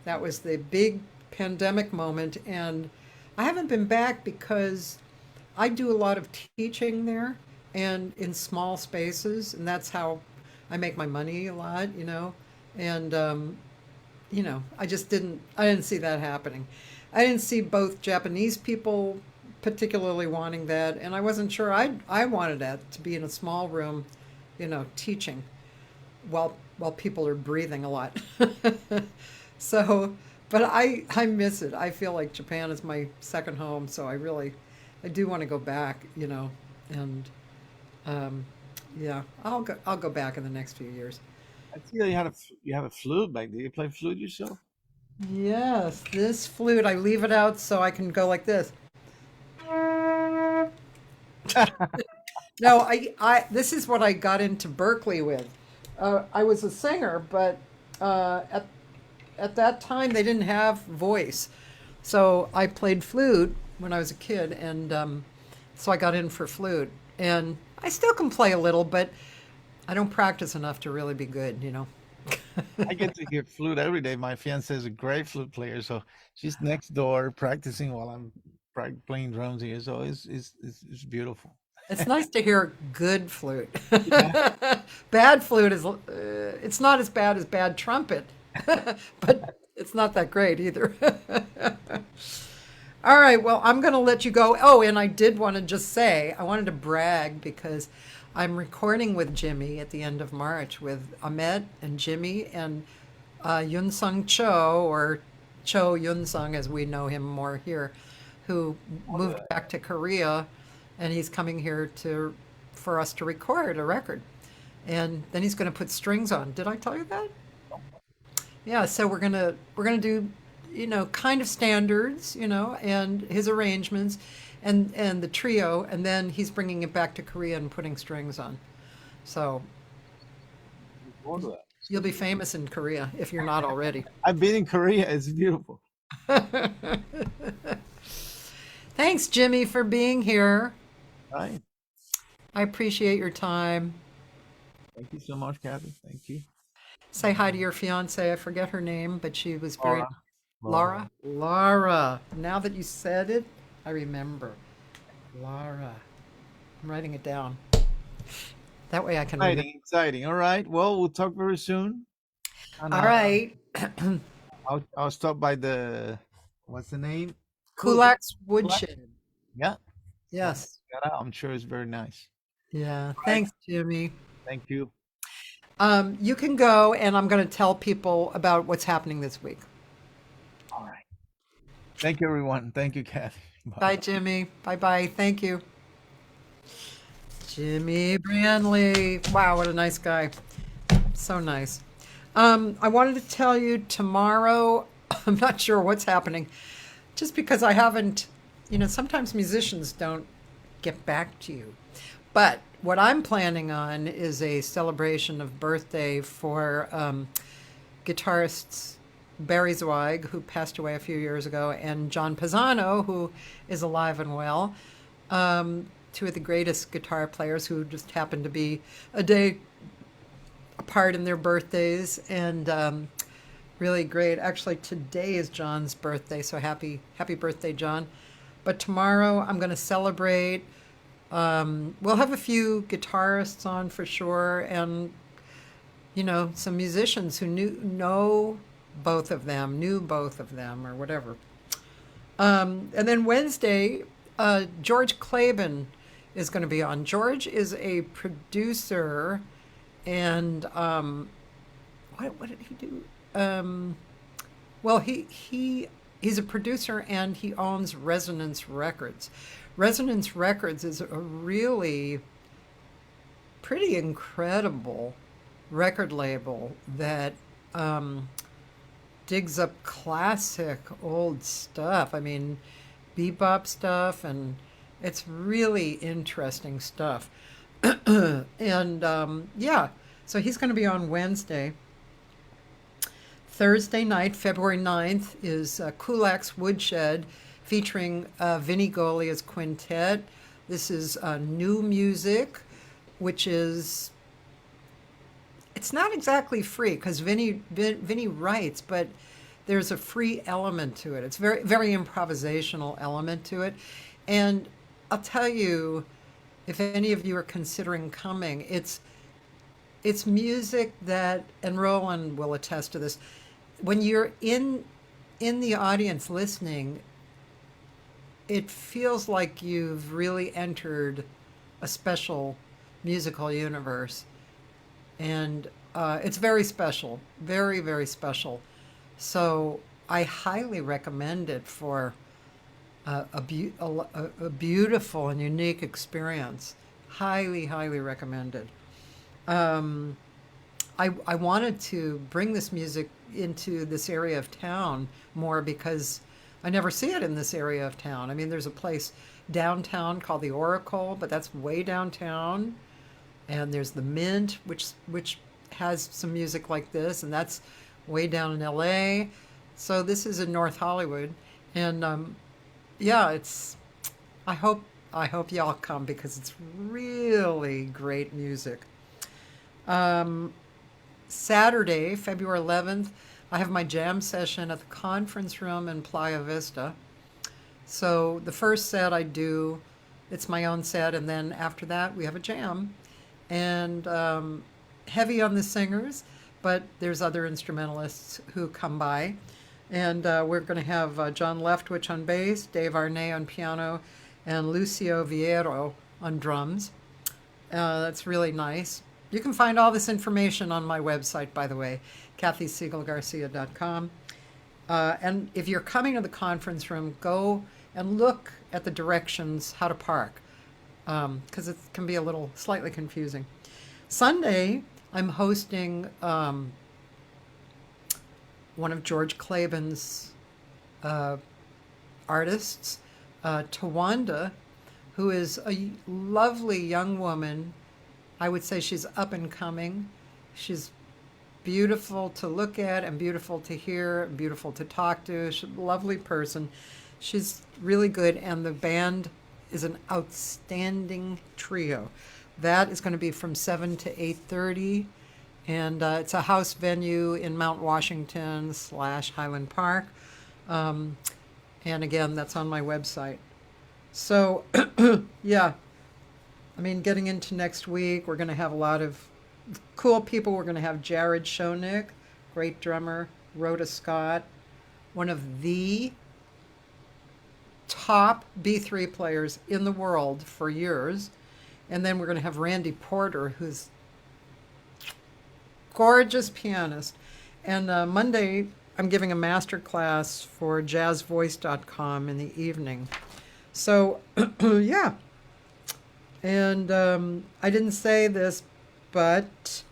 Speaker 1: that was the big pandemic moment, and I haven't been back because I do a lot of teaching there and in small spaces, and that's how I make my money a lot. And I didn't see that happening. I didn't see both Japanese people particularly wanting that, and I wasn't sure I wanted that to be in a small room, teaching while people are breathing a lot. So, but I miss it. I feel like Japan is my second home, so I do want to go back. And um, yeah, I'll go back in the next few years.
Speaker 2: I see that you have a flute back there. You play flute yourself?
Speaker 1: Yes, this flute, I leave it out so I can go like this. No, this is what I got into Berkeley with. I was a singer, but at that time they didn't have voice, so I played flute when I was a kid, and so I got in for flute, and I still can play a little, but I don't practice enough to really be good.
Speaker 2: I get to hear flute every day. My fiance is a great flute player, so she's next door practicing while I'm playing drums here. So it's beautiful.
Speaker 1: It's nice to hear good flute.
Speaker 2: Yeah.
Speaker 1: Bad flute it's not as bad as bad trumpet, but it's not that great either. All right, well, I'm going to let you go. Oh, and I did want to just say, I wanted to brag because I'm recording with Jimmy at the end of March with Ahmet and Jimmy and Yun Sung Cho, or Cho Yun Sung as we know him more here, who moved back to Korea, and he's coming here for us to record a record. And then he's going to put strings on. Did I tell you that? Yeah, so we're gonna do, kind of standards, and his arrangements, and the trio, and then he's bringing it back to Korea and putting strings on. So
Speaker 2: Look forward to that.
Speaker 1: you'll be famous in Korea if you're not already.
Speaker 2: I've been in Korea. It's beautiful.
Speaker 1: Thanks, Jimmy, for being here.
Speaker 2: Right.
Speaker 1: I appreciate your time.
Speaker 2: Thank you so much, Cathy. Thank you.
Speaker 1: Say hi to your fiance. I forget her name, but she was very
Speaker 2: Laura. Laura.
Speaker 1: Laura. Laura. Now that you said it, I remember. Laura. I'm writing it down. That way I can remember.
Speaker 2: Exciting, exciting. All right. Well, we'll talk very soon. And
Speaker 1: All right.
Speaker 2: I'll stop by what's the name?
Speaker 1: Kulak's
Speaker 2: Kulak?
Speaker 1: Woodshed.
Speaker 2: Yeah.
Speaker 1: Yes.
Speaker 2: I'm sure it's very nice.
Speaker 1: Yeah.
Speaker 2: Right.
Speaker 1: Thanks, Jimmy.
Speaker 2: Thank you.
Speaker 1: You can go, and I'm going to tell people about what's happening this week.
Speaker 2: All right. Thank you, everyone. Thank you, Cathy.
Speaker 1: Bye, Jimmy. Bye bye. Thank you. Jimmy Brandly. Wow, what a nice guy. So nice. I wanted to tell you tomorrow, I'm not sure what's happening, just because I haven't, sometimes musicians don't get back to you. But what I'm planning on is a celebration of birthday for guitarists Barry Zweig, who passed away a few years ago, and John Pisano, who is alive and well. Two of the greatest guitar players who just happened to be a day apart in their birthdays, and really great. Actually, today is John's birthday, so happy birthday, John. But tomorrow I'm going to celebrate. We'll have a few guitarists on for sure, and some musicians who knew both of them, or whatever. And then Wednesday, George Claben is going to be on. George is a producer, and what did he do? Well, he's a producer, and he owns Resonance Records. Resonance Records is a really pretty incredible record label that digs up classic old stuff. I mean, bebop stuff, and it's really interesting stuff. And yeah, so he's going to be on Wednesday. Thursday night, February 9th, is Kulak's Woodshed featuring Vinnie Golia's quintet. This is new music, which is, it's not exactly free because Vinnie writes, but there's a free element to it. It's very, very improvisational element to it. And I'll tell you, if any of you are considering coming, it's music that, and Roland will attest to this, when you're in the audience listening, it feels like you've really entered a special musical universe. And it's very special, very, very special. So I highly recommend it for a beautiful and unique experience. Highly, highly recommended. I wanted to bring this music into this area of town more because I never see it in this area of town. I mean, there's a place downtown called the Oracle, but that's way downtown. And there's the Mint, which has some music like this, and that's way down in LA. So this is in North Hollywood, and yeah, it's. I hope y'all come because it's really great music. Saturday, February 11th, I have my jam session at the conference room in Playa Vista. So the first set I do, it's my own set, and then after that we have a jam. And heavy on the singers, but there's other instrumentalists who come by. And we're going to have John Leftwich on bass, Dave Arnay on piano, and Lucio Viero on drums. That's really nice. You can find all this information on my website, by the way, CathySegal-Garcia.com. And if you're coming to the conference room, go and look at the directions how to park, because it can be a little slightly confusing. Sunday, I'm hosting one of George Claben's artists, Tawanda, who is a lovely young woman. I would say she's up and coming. She's beautiful to look at and beautiful to hear, and beautiful to talk to. She's a lovely person. She's really good, and the band is an outstanding trio. That is going to be from 7 to 8:30, and it's a house venue in Mount Washington / Highland Park. And again, that's on my website. So, yeah, I mean, getting into next week, we're going to have a lot of cool people. We're going to have Jared Schoenig, great drummer, Rhoda Scott, one of the top B3 players in the world for years. And then we're going to have Randy Porter, who's gorgeous pianist. And Monday, I'm giving a master class for jazzvoice.com in the evening. So, yeah. And I didn't say this, but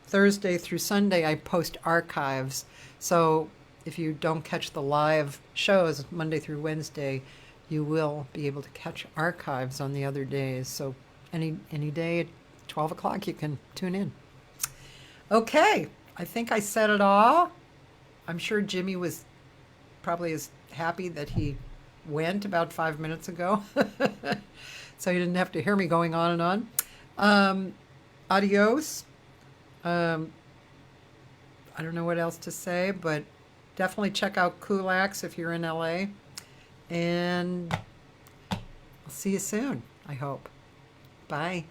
Speaker 1: Thursday through Sunday, I post archives. So if you don't catch the live shows Monday through Wednesday, you will be able to catch archives on the other days. So any day at 12 o'clock, you can tune in. Okay, I think I said it all. I'm sure Jimmy was probably as happy that he went about 5 minutes ago. So you didn't have to hear me going on and on. Adios. Um, I don't know what else to say, but definitely check out Kulak's if you're in LA. And I'll see you soon, I hope. Bye.